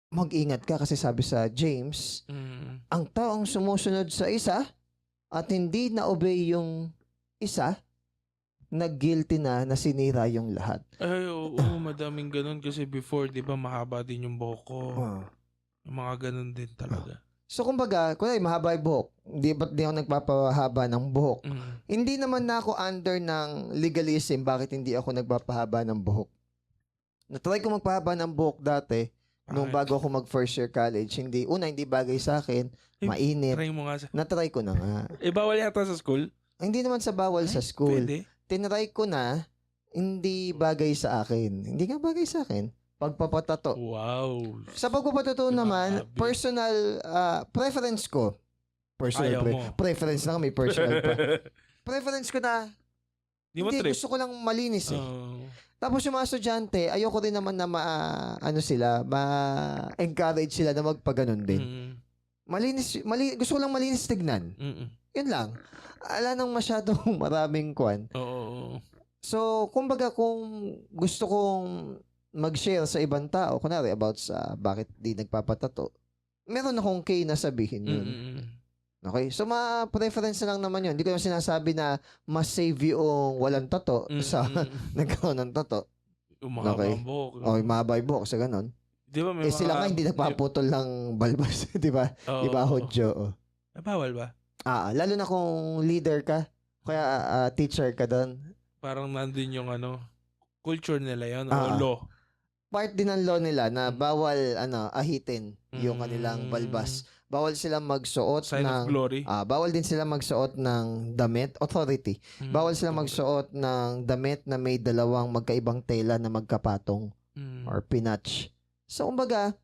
mag-ingat ka kasi sabi sa James, ang taong sumusunod sa isa at hindi na-obey yung isa, nag-guilty na sinira yung lahat. Ay, oo, madaming ganun kasi before, di ba, mahaba din yung buhok ko. Mga ganun din talaga. So, kumbaga, kunwari, mahaba yung buhok. Ba't di ako nagpapahaba ng buhok? Hindi naman na ako under ng legalism bakit hindi ako nagpapahaba ng buhok. Natry ko magpahaba ng buhok dati, nung bago ako mag-first year college. Hindi bagay sa akin, mainit. Try mo nga Natry ko na nga. Bawal yata sa school? Hindi naman sa bawal sa school. Pwede. Tinry ko na, hindi bagay sa akin. Hindi nga bagay sa akin. Pagpapatato. Wow. Sa pagpapatato naman, personal preference ko. Preference na may personal pa. Preference ko na hindi, gusto ko lang malinis eh. Tapos yung mga estudyante, ayoko rin naman na ma-encourage sila na magpaganon din. Gusto ko lang malinis tignan. Yun lang. Ala nang masyadong maraming kwan. So, kumbaga kung gusto kong mag-share sa ibang tao, kunwari about sa bakit di nagpapatato, meron akong kay na sabihin yun. Okay? So, ma-preference lang naman yun. Hindi ko yung sinasabi na mas save yung walang tato sa nagkaroon ng tato. Umahaba ang buhok. Mahaba yung buhok sa ganon. Di ba, sila nga hindi nagpaputol ng balbas. Di ba? Di ba, Hodjo? Bawal ba? Lalo na kung leader ka, kaya teacher ka doon. Parang nandun yung culture nila yun, o Ah. law. Part din ng law nila na bawal ahitin yung kanilang balbas. Bawal silang magsuot Sign of glory. bawal din sila magsuot ng damit, authority. Bawal silang magsuot ng damit na may dalawang magkaibang tela na magkapatong or pinatch. So kumbaga,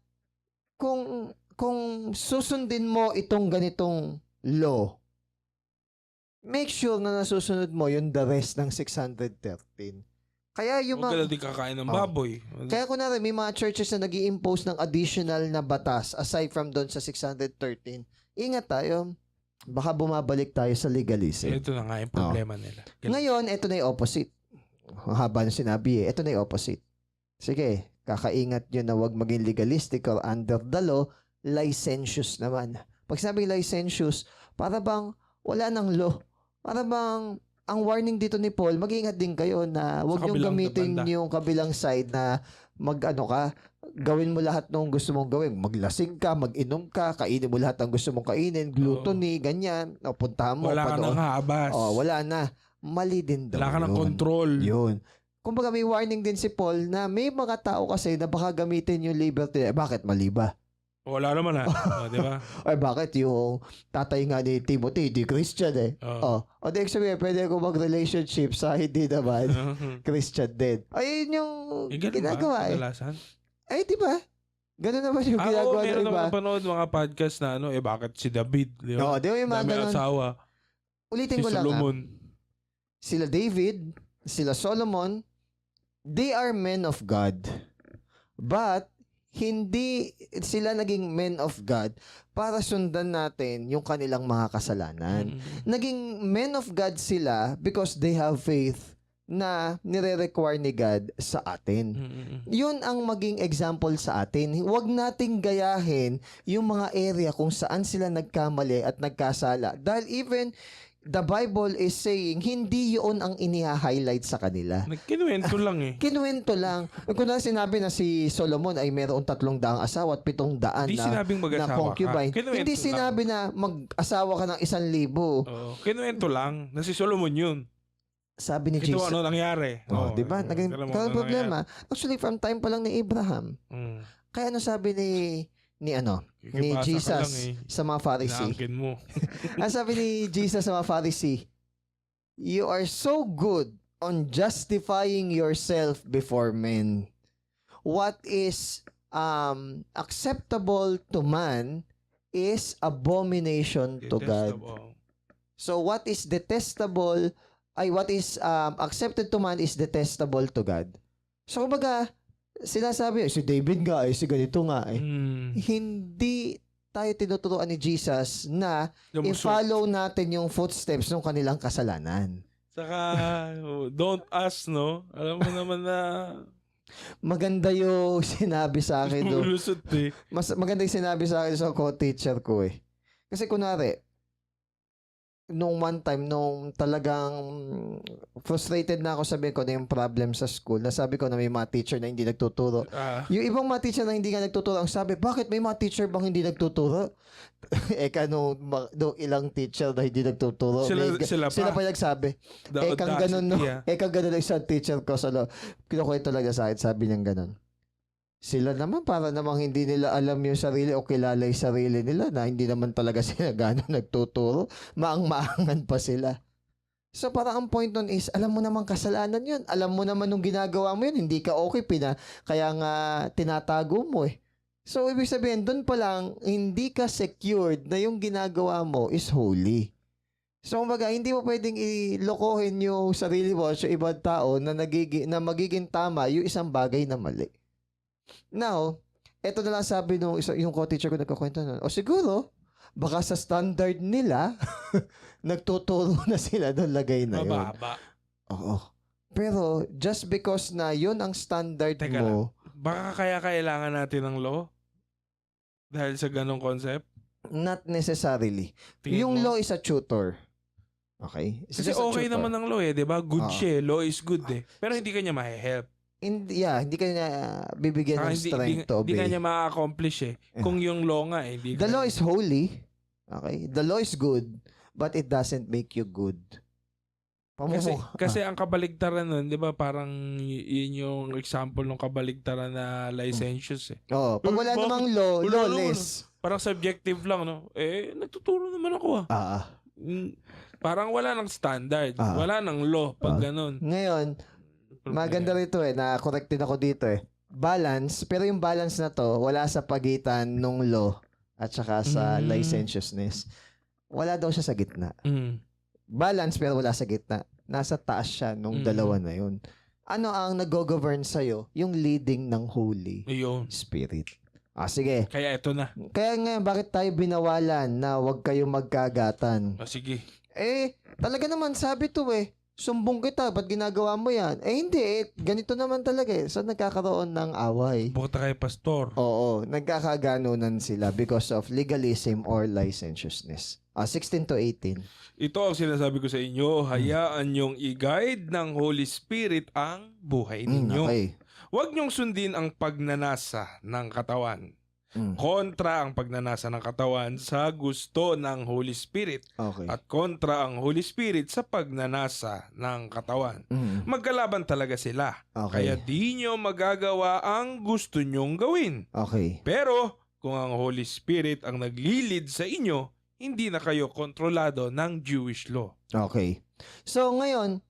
kung susundin mo itong ganitong law, make sure na nasusunod mo yung the rest ng 613. Kaya yung Huwag ka na di kakain ng baboy. Kaya kunwari, may mga churches na nag-i-impose ng additional na batas aside from doon sa 613. Ingat tayo. Baka bumabalik tayo sa legalism. Ito na nga yung problema nila. Ngayon, ito na yung opposite. Ang haba na sinabi Ito na yung opposite. Sige, kakaingat nyo na wag maging legalistic or under the law, licentious naman. Pag sinabing licentious, para bang wala ng law. Para bang ang warning dito ni Paul, mag-iingat din kayo na huwag niyong gamitin yung kabilang side na gawin mo lahat ng gusto mong gawin. Maglasing ka, mag-inom ka, kainin mo lahat ng gusto mong kainin, gluttony, ganyan. Puntahan mo. Wala ka nang habas. Wala na. Mali din daw. Wala ka ng control. Yun. Kumbaga may warning din si Paul na may mga tao kasi na baka gamitin yung liberty. Bakit mali ba? Wala naman di ba? Ay, bakit yung tatay nga ni Timothy, di Christian O di sabihin, pwede ako mag-relationship sa hindi naman Christian din. Ayun yung ginagawa Kadalasan? Ay, di ba? Ganun naman yung ginagawa ng iba. Meron naman napanood mga podcast na bakit si David, di ba? Di ba yung mga ganun. Asawa. Ulitin ko lang. Solomon. Sila David, sila Solomon, they are men of God. But hindi sila naging men of God para sundan natin yung kanilang mga kasalanan. Naging men of God sila because they have faith na nire-require ni God sa atin. Yun ang maging example sa atin. Huwag nating gayahin yung mga area kung saan sila nagkamali at nagkasala. Dahil even the Bible is saying, hindi yun ang iniha-highlight sa kanila. Kinuwento lang Kinuwento lang. Kung na sinabi na si Solomon ay mayroong 300 asawa at 700 hindi sinabing na concubine. Hindi sinabi na mag-asawa ka ng 1,000. Kinuwento lang na si Solomon yun. Sabi ni Jesus. Ito ano nangyari. Di ba? Naging problema. Actually, from time pa lang ni Abraham. Kaya ano sabi ni Jesus sa mga Pharisee. mo. Ang sabi ni Jesus sa mga Pharisee, you are so good on justifying yourself before men. What is acceptable to man is abomination to God. So what is what is accepted to man is detestable to God. So kumbaga, sinasabi, si David nga si ganito nga Hindi tayo tinuturuan ni Jesus na i-follow natin yung footsteps ng kanilang kasalanan. Saka, don't ask, no? Alam mo naman na maganda yung sinabi sa akin doon. Maganda yung sinabi sa akin sa co-teacher ko Kasi kunwari, nung one time, nung talagang frustrated na ako, sabi ko na yung problem sa school, nasabi ko na may mga teacher na hindi nagtuturo. Yung ibang mga teacher na hindi nga nagtuturo, ang sabi, bakit may mga teacher bang hindi nagtuturo? Nung ilang teacher na hindi nagtuturo. Sila pa nagsabi. Kang ganun isang teacher ko. Kinukwento lang niya sa akin, sabi niyang ganun. Sila naman para namang hindi nila alam yung sarili o kilala yung sarili nila na hindi naman talaga sila gano'n nagtuturo. Maang-maangan pa sila. So parang ang point nun is, alam mo naman kasalanan yun. Alam mo naman nung ginagawa mo yun, hindi ka okay, kaya nga tinatago mo So ibig sabihin, dun pa lang, hindi ka secured na yung ginagawa mo is holy. So kumbaga, hindi mo pwedeng ilokohin yung sarili mo sa ibang tao na magiging tama yung isang bagay na mali. Now, eto na lang sabi yung co-teacher ko nagkakwento nun. O siguro, baka sa standard nila, nagtuturo na sila doon lagay na yun. Mababa. Oo. Pero, just because na yun ang standard mo. Baka kaya kailangan natin ng law? Dahil sa ganong concept? Not necessarily. Yung law is a tutor. Okay? Kasi okay naman ang law di ba? Good siya. Law is good Pero hindi kanya ma-help. Hindi ka niya bibigyan ng strength to obey. Hindi ka niya ma-accomplish Kung yung law nga The law is holy. Okay? The law is good. but it doesn't make you good. Kasi ang kabaligtaran nun, di ba, parang yun yung example ng kabaligtaran na licentious eh. Oo, pag wala namang law, Wala lawless. Parang subjective lang, no? Nagtuturo naman ako Parang wala ng standard. Wala ng law pag ganun. Ngayon, maganda rito na-correct din ako dito balance, pero yung balance na to, wala sa pagitan nung law at saka sa licentiousness. Wala daw siya sa gitna. Balance pero wala sa gitna. Nasa taas siya nung dalawa na yun. Ano ang nag-govern sa'yo? Yung leading ng Holy Spirit. Sige. Kaya ito na. Kaya ngayon, bakit tayo binawalan na huwag kayong magkagatan? Sige. Talaga naman sabi to sumbong kita, ba't ginagawa mo yan? Hindi, ganito naman talaga So, nagkakaroon ng away. Bukta kay pastor. Oo, nagkakaganunan sila because of legalism or licentiousness. 16 to 18. Ito ang sinasabi ko sa inyo, hayaan niyong i-guide ng Holy Spirit ang buhay ninyo. Okay. Huwag niyong sundin ang pagnanasa ng katawan. Kontra ang pagnanasa ng katawan sa gusto ng Holy Spirit. Okay. At kontra ang Holy Spirit sa pagnanasa ng katawan. Magkalaban talaga sila. Okay. Kaya di nyo magagawa ang gusto nyong gawin. Okay. Pero kung ang Holy Spirit ang naglilid sa inyo, hindi na kayo kontrolado ng Jewish law. Okay. So ngayon,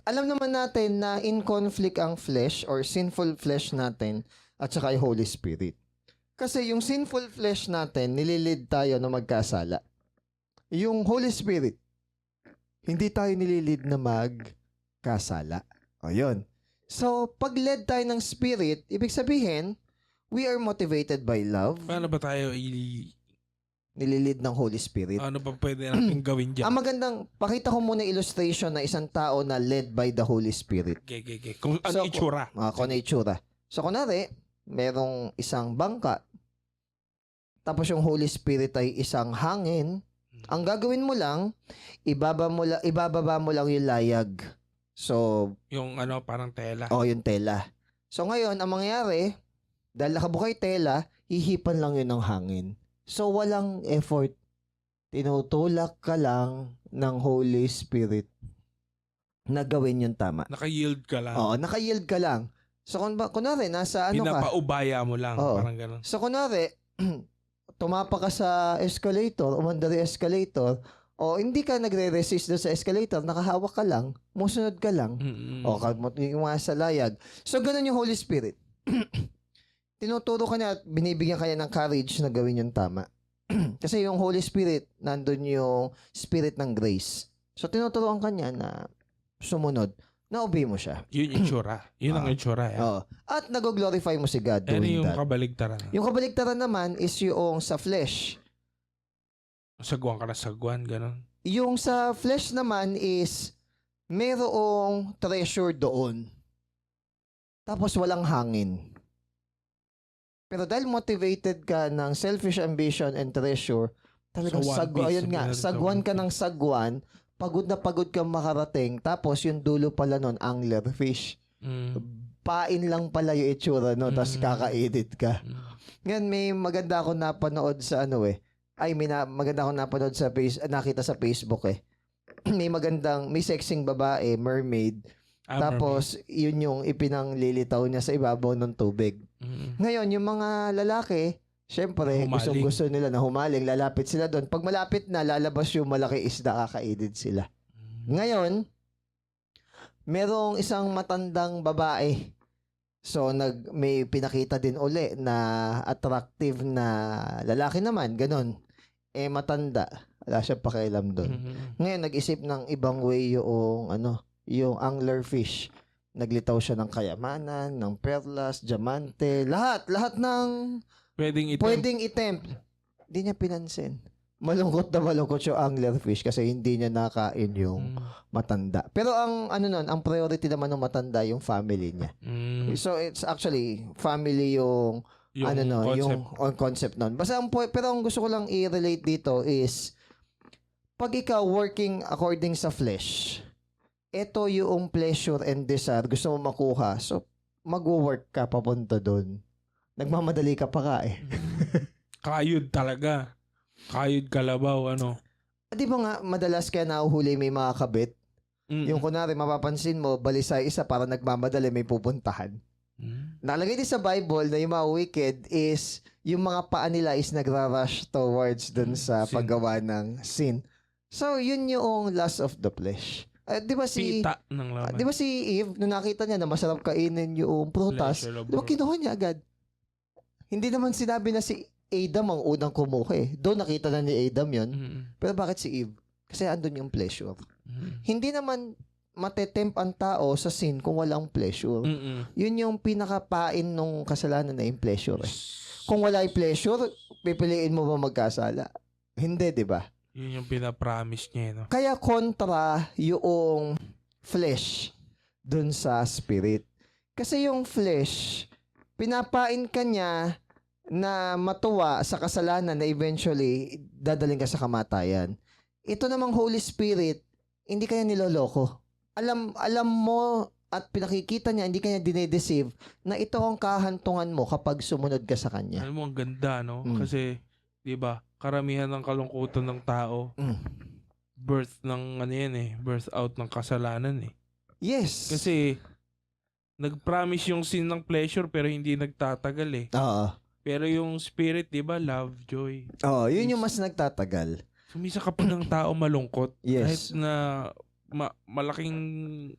alam naman natin na in conflict ang flesh or sinful flesh natin at saka yung Holy Spirit. Kasi yung sinful flesh natin, nililid tayo na magkasala. Yung Holy Spirit, hindi tayo nililid na magkasala. Yun. So, pag led tayo ng Spirit, ibig sabihin, we are motivated by love. Paano ba tayo nililid ng Holy Spirit? Ano pa pwede natin gawin dyan? Ang magandang, pakita ko muna illustration na isang tao na led by the Holy Spirit. Kung ano itsura. Kung ano itsura. So, kunwari, merong isang bangka, tapos yung Holy Spirit ay isang hangin. Ang gagawin mo lang, ibababa mo lang yung layag. So, yung parang tela. Yung tela. So, ngayon, ang mangyayari, dahil nakabukay tela, hihipan lang yun ng hangin. So, walang effort. Tinutulak ka lang ng Holy Spirit na gawin yung tama. Naka-yield ka lang. Naka-yield ka lang. So, kunwari, nasa ano ka? Pinapaubaya mo lang. Parang ganun. So, kunwari, tumapa ka sa escalator, umandar yung escalator, hindi ka nagre-resist doon sa escalator, nakahawak ka lang, musunod ka lang, yung mga sa layag. So, ganun yung Holy Spirit. Tinuturo ka niya at binibigyan ka niya ng courage na gawin yung tama. Kasi yung Holy Spirit, nandun yung spirit ng grace. So, tinuturoan ka niya na sumunod, na-obey mo siya. Yun yung itsura. Yun ang itsura. At nag-glorify mo si God doing yung that. kabaligtaran? Yung kabaligtaran naman is yung sa flesh. Sagwan ka na sagwan, gano'n. Yung sa flesh naman is merong treasure doon. Tapos walang hangin. Pero dahil motivated ka ng selfish ambition and treasure, talagang sagwan ka ng sagwan, pagod na pagod kang makarating, tapos yung dulo pala nun, anglerfish. Pain lang pala yung itsura, no? Tapos kaka-edit ka. Ngayon, may maganda ako napanood sa maganda ako napanood sa nakita sa Facebook may sexing babae, mermaid. Tapos, yun yung ipinanglilitaw niya sa ibabaw ng tubig. Ngayon, yung mga lalaki, syempre, gusto nila na humaling, lalapit sila doon. Pag malapit na, lalabas yung malaki isda, kakaidid sila. Ngayon, merong isang matandang babae. So, may pinakita din uli na attractive na lalaki naman, ganun. Matanda. Wala siya pakialam doon. Ngayon, nag-isip ng ibang way yung anglerfish. Naglitaw siya ng kayamanan, ng perlas, diamante, lahat ng pwedeng itempt. Hindi niya pinansin. Malungkot yung anglerfish kasi hindi niya nakain yung matanda. Pero ang priority naman ng matanda yung family niya. So it's actually family yung concept nun. Basta pero ang gusto ko lang i-relate dito is pag ikaw working according sa flesh, ito yung pleasure and desire gusto mo makuha. So mag-work ka papunta doon. Nagmamadali ka pa ka Kayod talaga. Kayod kalabaw, Di ba nga, madalas kaya nahuhuli may mga kabit? Yung kunwari, mapapansin mo, balisay isa para nagmamadali may pupuntahan. Nakalagay din sa Bible na yung mga wicked is, yung mga paa nila is nagra-rush towards dun sa Sin. paggawa ng sin. So, yun yung lust of the flesh. Di ba Pita ng laman. di ba si Eve, nung nakita niya na masarap kainin yung prutas, di ba kinuha niya agad? Hindi naman sinabi na si Adam ang unang kumuha eh. Doon nakita na ni Adam yun. Pero bakit si Eve? Kasi andun yung pleasure. Hindi naman matetempt ang tao sa sin kung walang pleasure. Yun yung pinakapain nung kasalanan na yung pleasure eh. Kung wala yung pleasure, pipiliin mo ba magkasala? Hindi, di ba? Yun yung pinapromise niya, no? Kaya kontra yung flesh dun sa spirit. Kasi yung flesh, pinapain ka niya na matuwa sa kasalanan na eventually dadaling ka sa kamatayan. Ito namang Holy Spirit, hindi kanya niloloko. Alam mo at pinakikita niya, hindi kanya dinedeceive na ito ang kahantungan mo kapag sumunod ka sa kanya. Alam mo, ang ganda, no? Kasi, di ba, karamihan ng kalungkutan ng tao, birth ng, birth out ng kasalanan, eh. Yes. Kasi, nag-promise yung sin ng pleasure pero hindi nagtatagal, eh. Oo. Pero yung spirit, di ba, love, joy. Oo, yun yung mas nagtatagal. Sumisa kapag ang tao malungkot, Yes. kahit na malaking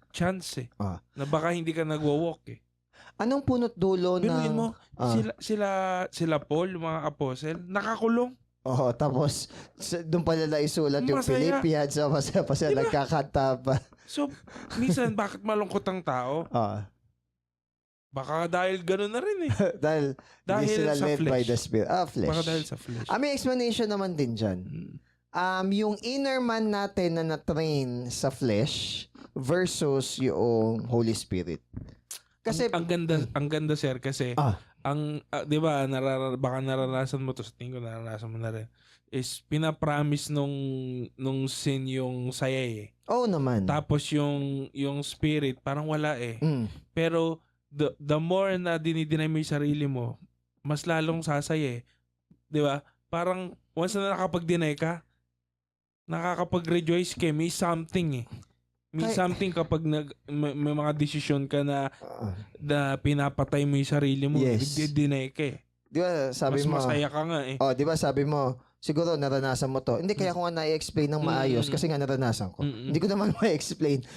chance na baka hindi ka nagwo-walk eh. Anong punot dulo Biruin mo, Ah. sila Paul, yung mga apostle, nakakulong. Oo, tapos doon pala na isulat yung Masaya. Philippians, so masaya pa sila, Diba? nagkakanta pa. So, minsan, bakit malungkot ang tao? Oo. Baka dahil gano'n na rin eh. Dahil hindi sila sa led by flesh. the Spirit. Flesh. Baka dahil sa flesh. May explanation naman din dyan. Yung inner man natin na na-train sa flesh versus yung Holy Spirit. Kasi, ang ganda sir kasi ang 'di ba baka naranasan mo to sa tingin ko naranasan mo na rin is pinapromise nung sin yung saya eh. Oo naman. Tapos yung spirit parang wala eh. Pero the more na dinideny mo yung sarili mo, mas lalong sasaya eh. 'Di ba? Parang once na nakapag-deny ka, nakakapag-rejoice ka, may something eh. May something kapag may mga desisyon ka na pinapatay mo yung sarili mo, deny ka eh. Di ba sabi mo, masaya ka nga eh. di ba sabi mo, siguro naranasan mo to. Hindi, kaya ko nga na-explain ng maayos kasi nga naranasan ko. Hindi ko naman ma-explain.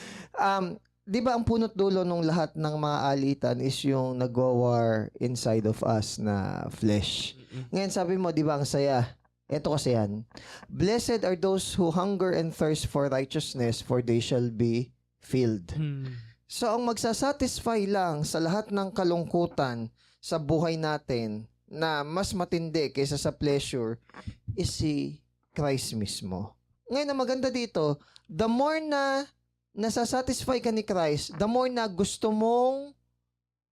Di ba ang punot dulo ng lahat ng mga alitan is yung nag-war inside of us na flesh. Ngayon sabi mo, di ba ang saya? Ito kasi yan. Blessed are those who hunger and thirst for righteousness, for they shall be filled. So, ang magsasatisfy lang sa lahat ng kalungkutan sa buhay natin na mas matindi kaysa sa pleasure is si Christ mismo. Ngayon, ang maganda dito, the more na nasasatisfy ka ni Christ, the more na gusto mong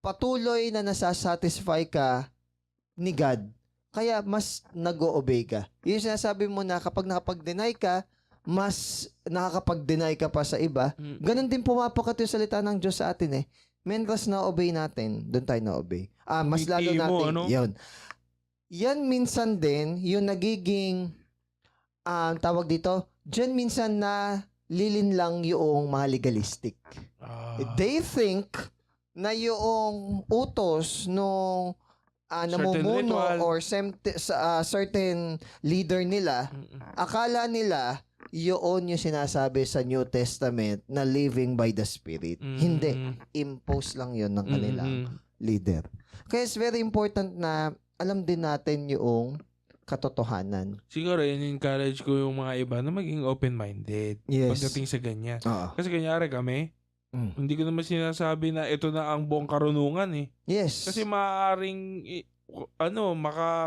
patuloy na nasasatisfy ka ni God. Kaya mas nag-o-obey ka. Yung sinasabi mo na kapag nakapag-deny ka, mas nakakapag-deny ka pa sa iba. Ganon din pumapakat yung salita ng Diyos sa atin eh. Mentras na-obey natin, doon tayo na-obey. Mas lalo natin, yun. Yan minsan din, yung nagiging, tawag dito, dyan minsan na lilin lang yung mga legalistic. They think na yung utos nung namumuno or certain leader nila, akala nila yun yung sinasabi sa New Testament na living by the Spirit. Hindi. Impose lang yun ng kanilang leader. Kaya it's very important na alam din natin yung katotohanan. Siguro, in-encourage ko yung mga iba na maging open-minded pagdating sa ganyan. Kasi kanyari kami, hindi ko naman sinasabi na ito na ang buong karunungan eh. Yes. Kasi maaaring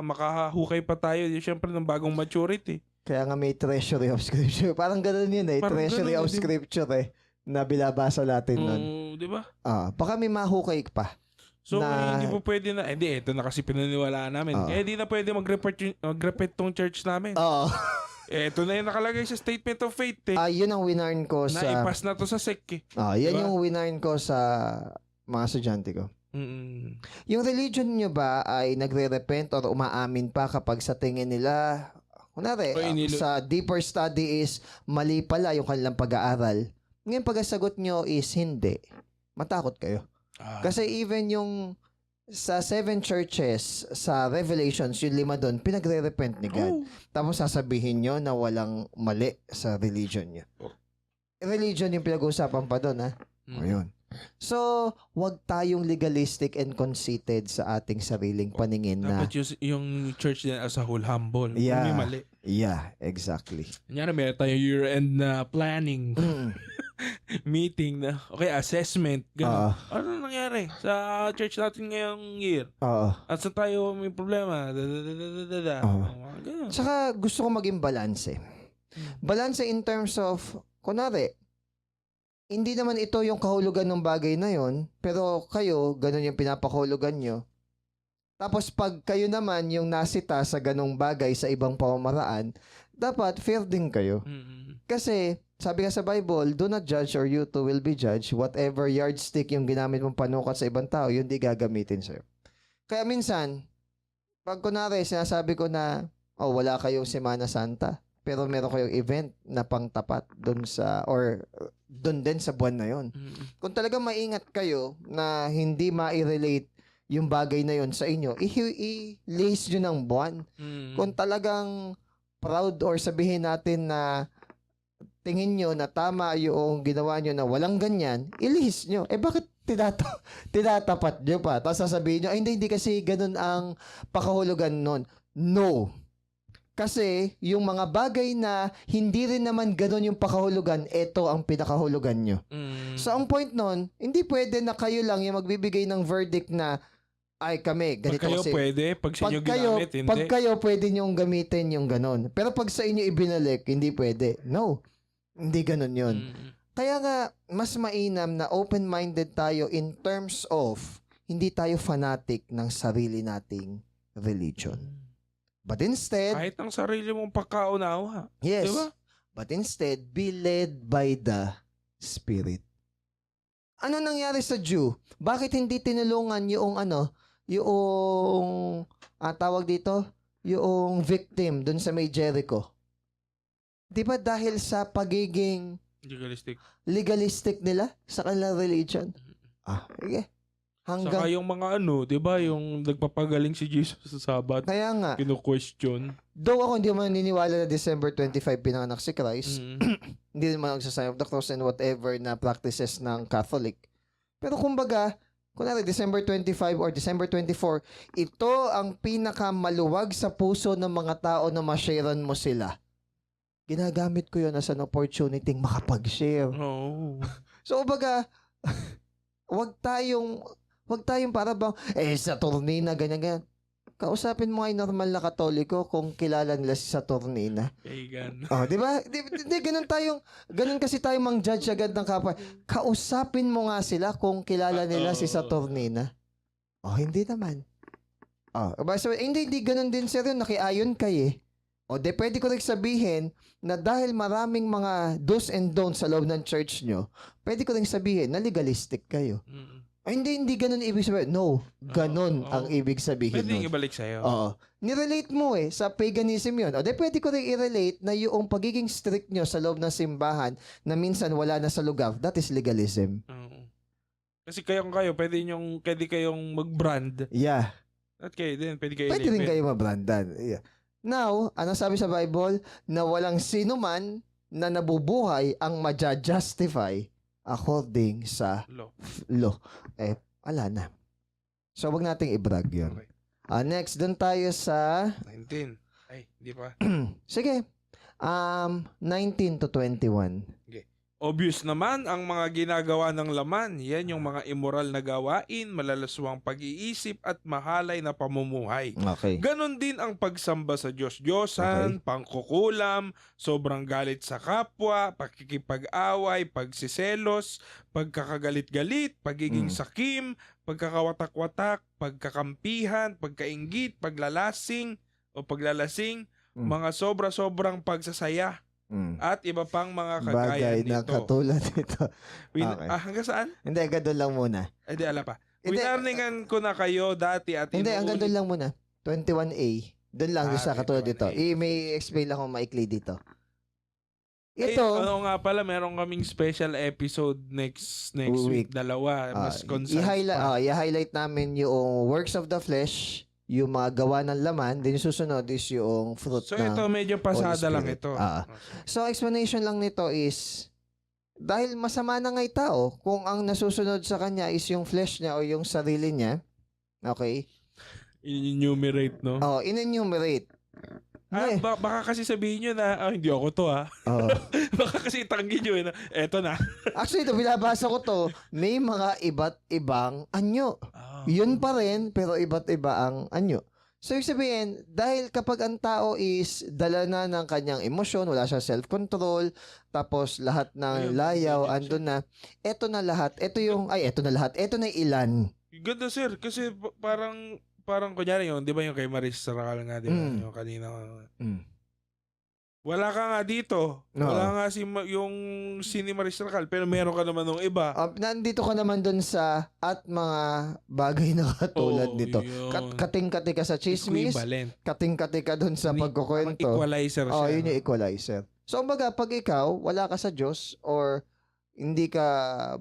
makahukay pa tayo syempre ng bagong maturity. Kaya nga may treasury of scripture. Parang ganoon yun eh. Parang treasury of scripture eh. Na binabasa natin nun. Di ba? Baka may mahukay pa. So, hindi po pwede na, ito na kasi pinaniwalaan namin. Hindi na pwede mag-repeat tong church namin. Ito na yung nakalagay sa statement of faith eh. Yun ang winarn ko sa... Naipas na to sa SEC eh. Yan diba? Yung winarn ko sa mga estudyante ko. Yung religion nyo ba ay nagre-repent or umaamin pa kapag sa tingin nila kunwari, O sa deeper study is mali pala yung kanilang pag-aaral. Ngayon, pag sagot nyo is hindi, matakot kayo. Kasi even yung sa 7 churches, sa Revelations, yung 5 doon, pinagre-repent ni God. Tapos sasabihin nyo na walang mali sa religion nyo. Religion yung pinag-uusapan pa doon, ha? Ayun. So, wag tayong legalistic and conceited sa ating sariling paningin na... Dapat yung church din as a whole humble. Yeah. May mali. Yeah, exactly. Kunyari, meron tayong year-end na planning. Meeting na, okay, assessment. Ganun. Ano nangyari sa church natin ngayong year? At saan tayo may problema? Saka gusto ko maging balanse. Balanse in terms of, kunwari, hindi naman ito yung kahulugan ng bagay na yon, pero kayo, ganun yung pinapakahulugan nyo. Tapos pag kayo naman yung nasita sa ganung bagay sa ibang pamamaraan, dapat fair din kayo. Kasi, sabi nga sa Bible, do not judge or you too will be judged. Whatever yardstick yung ginamit mong panukat sa ibang tao, yun di gagamitin sa'yo. Kaya minsan, pag kunwari, sinasabi ko na, wala kayong Semana Santa, pero meron kayong event na pangtapat doon sa, or doon din sa buwan na yon. Kung talagang maingat kayo na hindi ma-relate yung bagay na yon sa inyo, i-list nyo ng buwan. Kung talagang proud or sabihin natin na tingin nyo na tama yung ginawa nyo na walang ganyan, ilihis nyo. Bakit tinatapat nyo pa? Tapos sasabihin nyo, hindi kasi ganun ang pakahulugan nun. No. Kasi yung mga bagay na hindi rin naman ganun yung pakahulugan, ito ang pinakahulugan nyo. So ang point nun, hindi pwede na kayo lang yung magbibigay ng verdict na, ay kami, ganito pag kayo kasi. Pwede, pag sa inyo ginamit, hindi. Pag kayo pwede nyong gamitin yung ganun. Pero pag sa inyo ibinalik, hindi pwede. No. Hindi ganun yun. Kaya nga, mas mainam na open-minded tayo in terms of hindi tayo fanatic ng sarili nating religion. But instead... Kahit ang sarili mong pagkaunawa. Yes. Diba? But instead, be led by the Spirit. Ano nangyari sa Jew? Bakit hindi tinulungan yung tawag dito? Yung victim dun sa may Jericho? Di ba dahil sa pagiging legalistic nila sa kanilang religion? Okay. Saka yung mga di ba, yung nagpapagaling si Jesus sa Sabat. Kaya nga. Kino-question. Though ako hindi man naniniwala na December 25 pinanganak si Christ, hindi naman ako sa sign of the cross and whatever na practices ng Catholic. Pero kumbaga, kunwari December 25 or December 24, ito ang pinakamaluwag sa puso ng mga tao na ma-sharean mo sila. Ginagamit ko yun as an opportunity makapag-share. So, kumbaga, wag tayong para bang, sa Saturnina, ganyan. Kausapin mo ay normal na Katoliko kung kilala nila si Saturnina. Pagan. Di ba? Di, ganun kasi tayo mang-judge agad ng kapwa. Kausapin mo nga sila kung kilala nila si Saturnina. Hindi naman. So, hindi ganun din sir yun, nakiayon kayo pwede ko rin sabihin na dahil maraming mga do's and don'ts sa loob ng church nyo, pwede ko rin sabihin na legalistic kayo. Hindi ganun ibig sabihin. No, ganun ang ibig sabihin. Pwede ibalik sa'yo. Nirelate mo sa paganism yun. Pwede ko rin i-relate na yung pagiging strict nyo sa loob ng simbahan na minsan wala na sa lugar, that is legalism. Kasi kayo, pwede kayong mag-brand. Yeah. At kayo din, pwede rin kayo mabrandan. Yeah. Now, ano sabi sa Bible? Na walang sino man na nabubuhay ang ma-justify according sa law. Ala na. So, wag nating i-brag yun. Okay. Next, dun tayo sa... 19. Ay, hindi pa. Sige. 19 to 21. Okay. Obvious naman ang mga ginagawa ng laman. Yan yung mga immoral na gawain, malalaswang pag-iisip at mahalay na pamumuhay. Okay. Ganon din ang pagsamba sa Diyos-Diyosan, pangkukulam, sobrang galit sa kapwa, pakikipag-away, pagsiselos, pagkakagalit-galit, pagiging sakim, pagkakawatak-watak, pagkakampihan, pagkainggit, paglalasing, mga sobra-sobrang pagsasaya. At iba pang mga kagaya bagay nito. Na katulad nito. Okay. Hanggang saan? Hindi, hanggang doon lang muna. Hindi, ala pa. Winarningan ko na kayo dati at hindi, hanggang doon lang muna. 21A. Doon lang sa katulad dito. May explain lang kung maikli dito. Ito, ano nga pala, meron kaming special episode next week. Dalawa. Mas concise pa. i-highlight namin yung works of the flesh, yung mga gawa ng laman, then yung susunod is yung fruit So ito, medyo pasada lang ito. So, explanation lang nito is, dahil masama na nga'y tao, kung ang nasusunod sa kanya is yung flesh niya o yung sarili niya, okay? In-enumerate, no? In-enumerate. Baka kasi sabihin nyo na, hindi ako to, ha? Baka kasi tanggi nyo, eto na. Actually, ito, binabasa ko to, may mga iba't ibang anyo. Yun pa rin, pero iba't iba ang anyo. So, ibig sabihin, dahil kapag ang tao is dala na ng kanyang emosyon, wala siya self-control, tapos lahat ng layaw, andun na, eto na lahat, eto na ilan. Ganda, sir, kasi parang kunyari yun, di ba yung kay Maris Sarakal nga, di ba? Yung kanina. Wala ka nga dito. Wala nga yung si Maris Sarakal, pero meron ka naman ng iba. Nandito ka naman dun sa at mga bagay na katulad nito. Kating-kati ka sa chismis, kating-kati ka dun sa pagkukwento. Equalizer siya. Yun yung equalizer. So, kumbaga, pag ikaw, wala ka sa Diyos, or hindi ka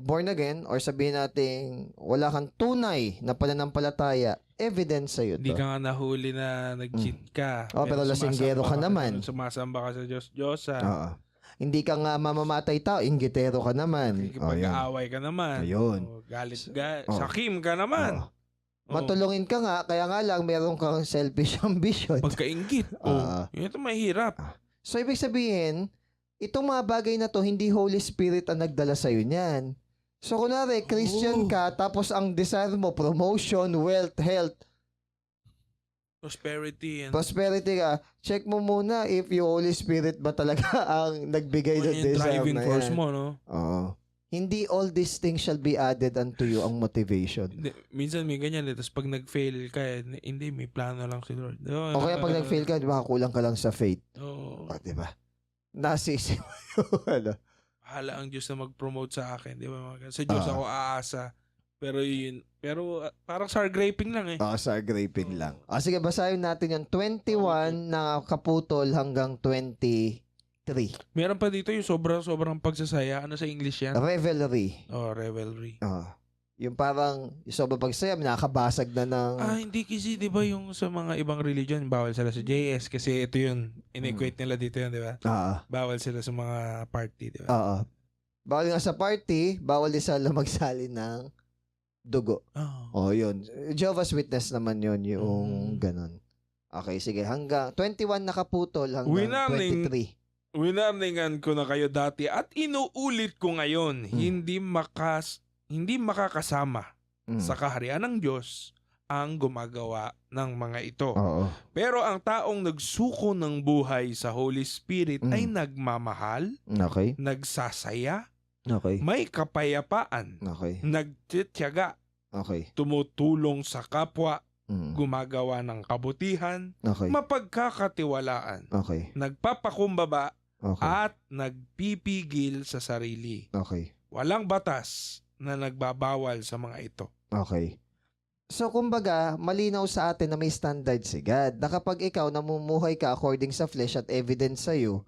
born again, or sabihin natin wala kang tunay na pananampalataya, evidence sa'yo to. Hindi ka nga nahuli na nag-cheat ka. Pero lasinggero ka naman. Sumasamba ka sa Diyos-Diyosan. Hindi ka nga mamamatay tao, inggitero ka naman. Pag-aaway ka naman. Ayun. Sakim ka naman. Matulungin ka nga, kaya nga lang meron kang selfish ambition. Pagkainggit. Ito mahirap. So, ibig sabihin, itong mga bagay na to, hindi Holy Spirit ang nagdala sa'yo niyan. So, kunwari, Christian ka, tapos ang desire mo, promotion, wealth, health, prosperity ka. Check mo muna if yung Holy Spirit ba talaga ang nagbigay ng desire driving na force yan. mo, no? Hindi all these things shall be added unto you ang motivation. Minsan may ganyan. Tapos pag nag-fail ka, hindi, may plano lang si Lord. O kaya pag nag-fail ka, baka kulang ka lang sa faith. Diba? Nasisi mo yun. Bahala ang Diyos na mag-promote sa akin. Di ba? Sa Diyos ako aasa. Pero parang sour graping lang eh. Sour graping lang. Sige, basahin natin yung 21 na kaputol hanggang 23. Meron pa dito yung sobrang pagsasaya. Ano sa English yan? Revelry. Revelry. Yung parang sobrang pagsasaya, nakakabasag na ng... Hindi kasi, di ba yung sa mga ibang religion, bawal sila sa JS kasi ito yun, in-equate nila dito yun, di ba? Bawal sila sa mga party, di ba? Bawal nga sa party, bawal din sila magsali ng dugo. Yun. Jehovah's Witness naman yun, yung ganun. Okay, sige. Hanggang 21 nakaputol hanggang 23. Winarningan ko na kayo dati at inuulit ko ngayon, hindi makakasama sa kaharian ng Diyos ang gumagawa ng mga ito. Pero ang taong nagsuko ng buhay sa Holy Spirit ay nagmamahal, nagsasaya, may kapayapaan, nagtitiyaga, tumutulong sa kapwa, gumagawa ng kabutihan, mapagkakatiwalaan, nagpapakumbaba, at nagpipigil sa sarili. Walang batas na nagbabawal sa mga ito. So, kumbaga, malinaw sa atin na may standard si God. Na kapag ikaw namumuhay ka according sa flesh at evidence sa'yo,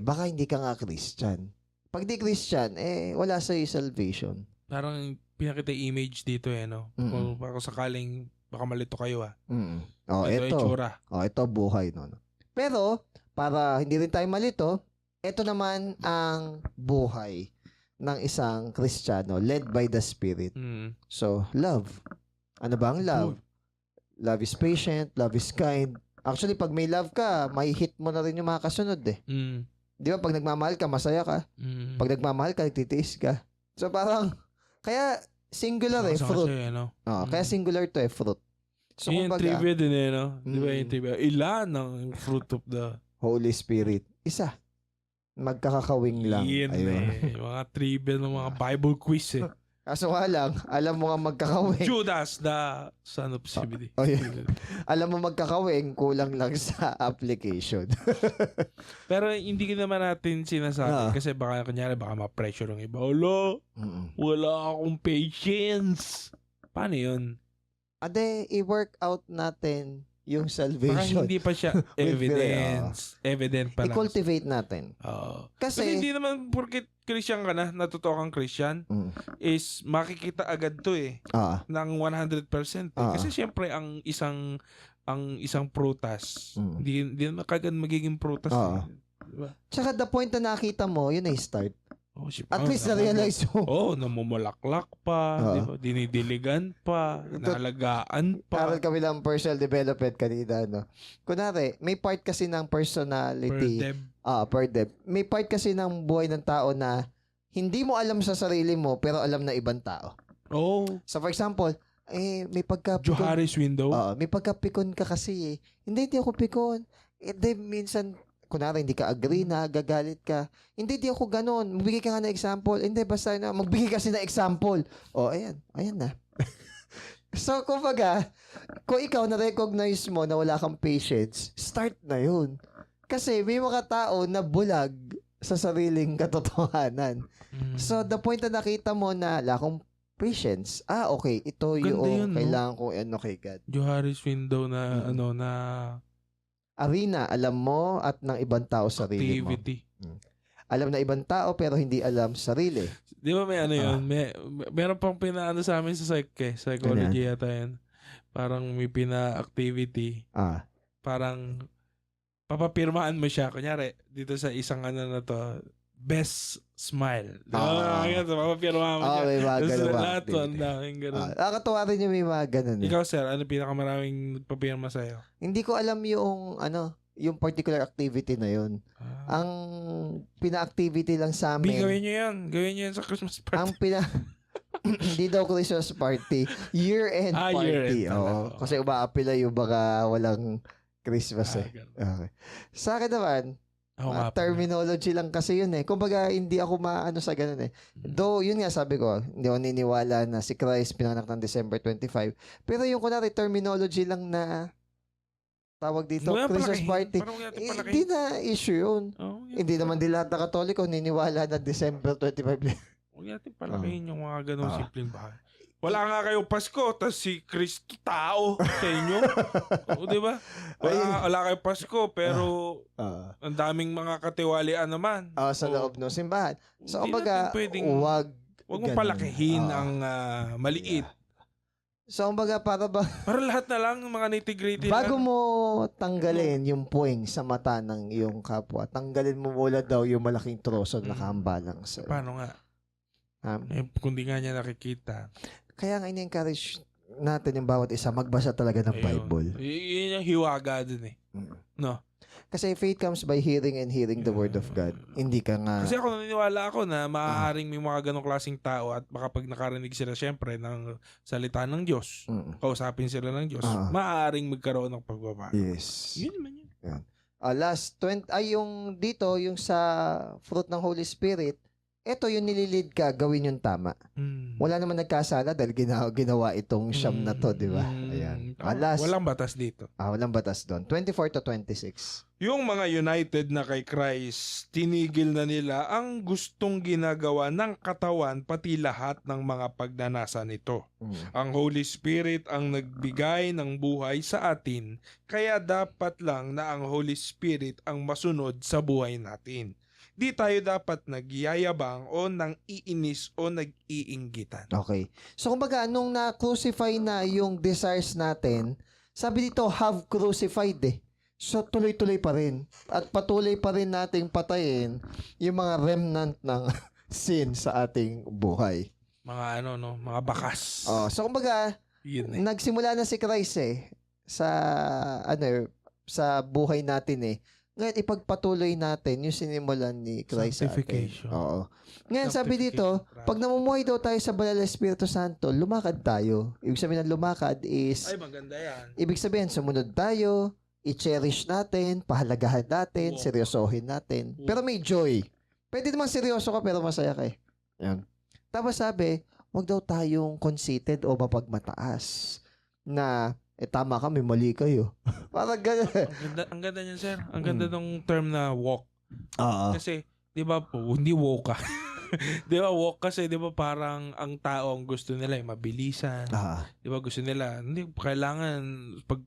baka hindi ka nga Christian. Pag di Christian, wala sa'yo salvation. Parang pinakita image dito no? Kung sakaling baka malito kayo Ito buhay. No? Pero, para hindi rin tayo malito, ito naman ang buhay ng isang Kristiyano led by the Spirit. So, love. Ano ba ang love? Love is patient, love is kind. Actually, pag may love ka, may hit mo na rin yung mga kasunod Di ba? Pag nagmamahal ka, masaya ka. Pag nagmamahal ka, nagtitiis ka. So, parang, kaya singular fruit. Kaya singular to fruit. So, yung trivia din no? Di ba yung trivia? Ilan ang fruit of the Holy Spirit? Isa. Magkakakawing lang. Ayun. Mga trivia ng mga Bible quiz Kaso nga lang, alam mo nga magkakawing. Judas, the son of Zebedee. Alam mo magkakawing, kulang lang sa application. Pero hindi naman natin sinasabi kasi baka ma-pressure ng iba. Wala akong patience. Paano yun? I-work out natin yung Baka salvation. hindi pa siya evident pa lang. I-cultivate natin. Oo. Kasi Kasi hindi naman porket Christian ka na, natotoo kang Christian, is makikita agad to ng 100%. Kasi syempre ang isang prutas, hindi naman kagad magiging prutas. Diba? Tsaka the point na nakita mo, yun ay start. At least na-realize mo. namumulaklak pa, diba? Dinidiligan pa, nalagaan pa. Aral kami ng personal development kanina, no? Kunwari, may part kasi ng personality. Per dep. May part kasi ng buhay ng tao na hindi mo alam sa sarili mo, pero alam na ibang tao. So, for example, may pagka-pikon. Johari's window? May pagka-pikon ka kasi Hindi ako pikon. Minsan, kunwari, hindi ka agree na, gagalit ka. Hindi ako ganon. Magbigay ka nga ng example. Hindi, basta na, magbigay kasi ng example. Ayan na. So, kumbaga, kung ikaw na-recognize mo na wala kang patience, start na yun. Kasi may mga tao na bulag sa sariling katotohanan. So, the point na nakita mo na wala akong patience, okay, ito yung kailangan ko kay God. Johari's window na, na arena, alam mo at ng ibang tao sarili activity. Mo. Alam na ibang tao pero hindi alam sarili. Di ba may yun? Meron pang pinaano sa amin sa psychology yata yun. Parang may pina-activity. Parang papapirmaan mo siya. Kunyari, dito sa isang na to, best smile. Papapirmaan mo siya. May mga ganun. Lahat to, ang daming ganun. Nakakatawa rin yung may mga ganun. Ikaw, sir, ano pinakamaraming nagpapirma sa'yo? Hindi ko alam yung particular activity na yun. Ang pina-activity lang sa amin. Gawin nyo yan. Gawin nyo yan sa Christmas party. Hindi daw Christmas party. Year-end party. Year-end kasi umaapila yung baka walang Christmas Okay. Sa akin naman, terminology lang kasi yun Kumbaga, hindi ako maano sa ganun Though, yun nga sabi ko, hindi ako niniwala na si Christ pinanganak ng December 25. Pero yung kunwari, terminology lang na tawag dito, Christmas party. Hindi na issue yun. Hindi naman din lahat na Katoliko niniwala na December 25. Huwag natin palakihin yung mga ganun simpleng bahay. Wala nga kayo Pasko, tas si Kristo tao sa inyo. Di ba? Wala kayo Pasko, pero ang daming mga katiwalian naman. Sa loob ng simbahan. So, kumbaga, wag mo palakihin ang maliit. So, kumbaga, para lahat na lang, mga nitty-gritty bago mo tanggalin yung puwing sa mata ng iyong kapwa, tanggalin mo mula daw yung malaking troso na nakahambalang sa. Paano nga? Kung di nga niya nakikita. Kaya nga ini-encourage natin yung bawat isa magbasa talaga ng Bible. Yun yung hiwaga dun No? Kasi faith comes by hearing and hearing the word of God. Hindi ka nga. Kasi naniniwala ako na maaaring may mga ganong klaseng tao at baka pag nakarinig sila syempre ng salita ng Diyos, kausapin sila ng Diyos, maaaring magkaroon ng pagbabago. Yes. Yun naman yun. Yan. Last 20 yung dito yung sa fruit ng Holy Spirit. Ito yung nililid ka, gawin yung tama. Wala naman nagkasala dahil ginawa itong siyam na to, di ba? Ayan. Walang batas dito. Walang batas doon. 24 to 26. Yung mga united na kay Christ, tinigil na nila ang gustong ginagawa ng katawan pati lahat ng mga pagnanasa nito. Ang Holy Spirit ang nagbigay ng buhay sa atin, kaya dapat lang na ang Holy Spirit ang masunod sa buhay natin. Di tayo dapat nagyayabang o nang iinis o nag-iinggitan. Okay. So, kumbaga, nung na-crucify na yung desires natin, sabi dito, have crucified So, tuloy-tuloy pa rin. At patuloy pa rin nating patayin yung mga remnant ng sin sa ating buhay. Mga mga bakas. So, kumbaga, nagsimula na si Christ sa buhay natin Ngayon, ipagpatuloy natin yung sinimulan ni Christ sa atin. Ngayon, sabi dito, pag namumuhay daw tayo sa banal na Espiritu Santo, lumakad tayo. Ibig sabihin ng lumakad is, maganda yan. Ibig sabihin, sumunod tayo, i-cherish natin, pahalagahan natin, seryosohin natin. Pero may joy. Pwede naman seryoso ka pero masaya ka Yan. Tapos sabi, wag daw tayong conceited o mapagmataas na tama ka, may mali kayo. Parang gano'n. Ang ganda niyan, sir. Ang ganda ng term na walk. Kasi, di ba po, hindi walk ka. Di ba walk kasi, di ba parang ang tao ang gusto nila mabilisan. Di ba gusto nila, hindi, kailangan, pag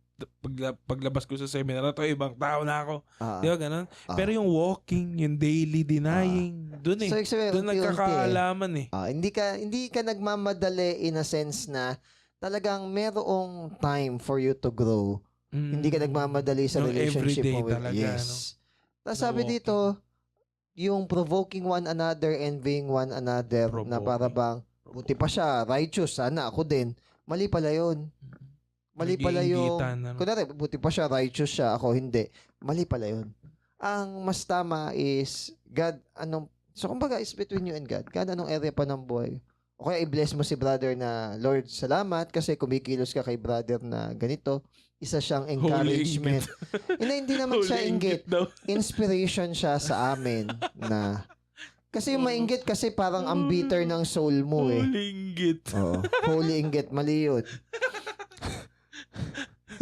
paglabas ko sa seminar na to, ibang tao na ako. Di ba ganun? Ah. Pero yung walking, yung daily denying, dun eh. So, Doon nagkakaalaman eh. Hindi ka nagmamadali in a sense na talagang merong time for you to grow. Hindi ka nagmamadali sa Yung relationship everyday mo with talaga, yes. no? Tapos sabi dito, yung provoking one another, envying one another, na para bang, buti pa siya, righteous, sana ako din. Mali pala yun. Mali pala yung, kunwari, buti pa siya, righteous siya, ako hindi. Mali pala yun. Ang mas tama is, God, so kumbaga, is between you and God. God, anong area pa ng buhay? O kaya i-bless mo si brother na, Lord, salamat kasi kumikilos ka kay brother na ganito. Isa siyang encouragement. Hindi naman siya inggit. Inspiration siya sa amin na kasi yung mainggit kasi parang ang bitter ng soul mo eh. Holy inggit. Oo. Holy inggit. Mali yun.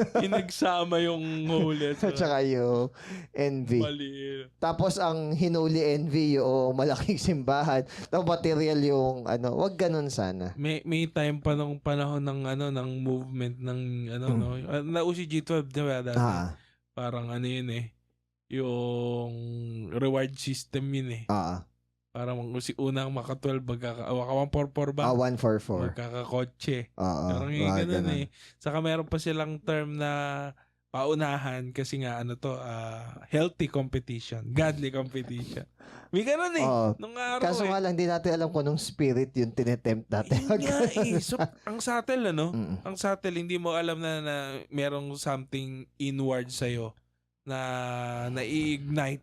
Inagsama yung holy At saka yung envy. Mali. Tapos ang hinuli envy yung malaking simbahan. Tapos material yung wag ganun sana. May time pa nung panahon ng ng movement ng no. Nausi G12 diba dati? Parang yun eh. Yung reward system yun eh. Parang si unang maka-12 144 ba? 144. Magkakakotse. Parang yung ganun eh. Saka meron pa silang term na paunahan kasi nga healthy competition, godly competition. May ganun eh. Nung araw kaso nga lang, hindi natin alam kung anong spirit yung tinetempt natin. So, ang subtle ang subtle, hindi mo alam na merong something inward sa'yo na i-ignite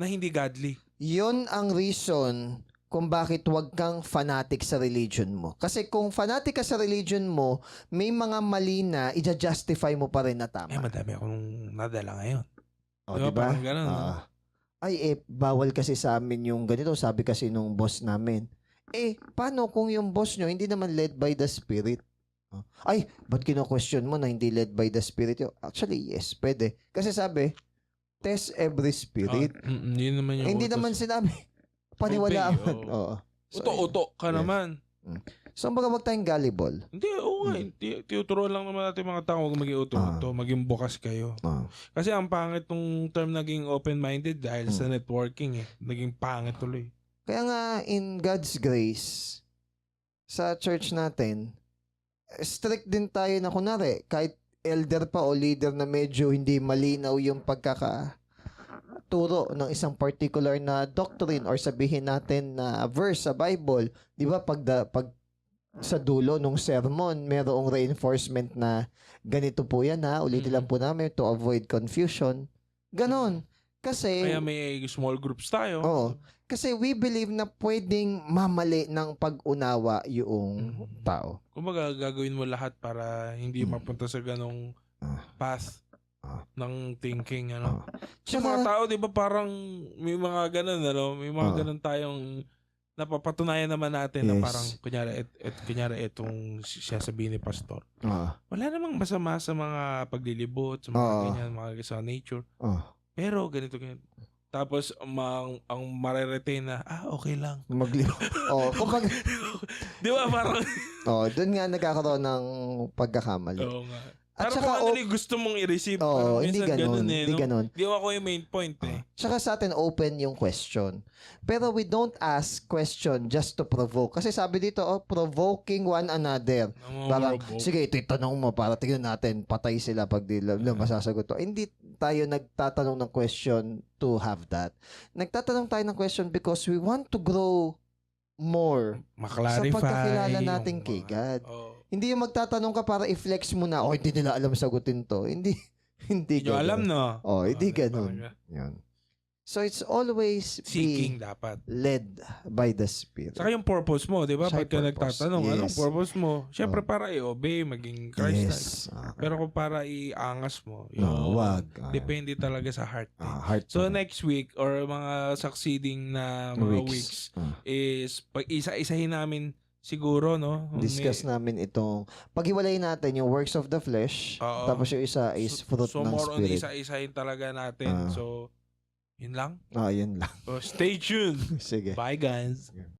na hindi godly. Yun ang reason kung bakit wag kang fanatic sa religion mo. Kasi kung fanatic ka sa religion mo, may mga mali na i-justify mo pa rin na tama. Madami akong nadala ngayon. Diba? Parang ganun. Bawal kasi sa amin yung ganito. Sabi kasi nung boss namin. Paano kung yung boss nyo hindi naman led by the Spirit? Ba't kino-question mo na hindi led by the Spirit? Actually, yes, pwede. Kasi sabi, test every spirit. Yun naman yung hindi naman sinabi. Paniwalaan. Uto-uto ka naman. So, wag tayong gullible. Hindi, tinuturuan lang naman natin mga tao, huwag maging uto-uto, maging bukas kayo. Kasi ang pangit nung term naging open-minded dahil sa networking eh. Naging pangit tuloy. Kaya nga, in God's grace, sa church natin, strict din tayo na kunwari, kahit elder pa o leader na medyo hindi malinaw yung pagkakaturo ng isang particular na doctrine or sabihin natin na verse sa Bible, di ba pag sa dulo nung sermon, merong reinforcement na ganito po yan ulitin lang po namin to avoid confusion. Ganon. Kasi kaya may small groups tayo. Kasi we believe na pwedeng mamali ng pag-unawa yung tao. Kumbaga, gagawin mo lahat para hindi mapunta sa ganong path ng thinking, Kasi mga tao, di ba parang may mga ganon, may mga ganon tayong napapatunayan naman natin na parang, kunyari itong sasabihin ni Pastor. Wala namang masama sa mga paglilibot, sa mga ganyan, mga sa nature. Pero ganito. Tapos ang mareretain na okay lang. Magliho. Kapag di ba parang doon nga nagkakaroon ng pagkakamali. Oo nga. At pero saka kung gusto mong i-receive, hindi ganun. Hindi ganun. Di ako yung main point eh. Tsaka sa atin open yung question. Pero we don't ask question just to provoke. Kasi sabi dito, provoking one another. Parang, sige, ito tanong mo para tingnan natin, patay sila pag di masasagot to. Hindi tayo nagtatanong ng question to have that. Nagtatanong tayo ng question because we want to grow more sa pagkakilala natin kay God. Hindi yung magtatanong ka para i-flex mo na, hindi nila alam sagutin to. Hindi ganun. Alam, no? Hindi ganun. Yan. So, it's always seeking dapat. Led by the Spirit. Saka yung purpose mo, di ba? Pagka nagtatanong, anong purpose mo? Siyempre, para i-obey, maging Christ. Pero kung para i-angas mo, wag. Depende talaga sa heart. So, next week, or mga succeeding na mga weeks is, pag isa-isahin namin siguro, discuss namin itong paghiwalayin natin yung works of the flesh, tapos yung isa is fruit ng Spirit. So, more on isa-isahin talaga natin. So, yun lang? Yun lang. So, stay tuned. Sige. Bye, guys.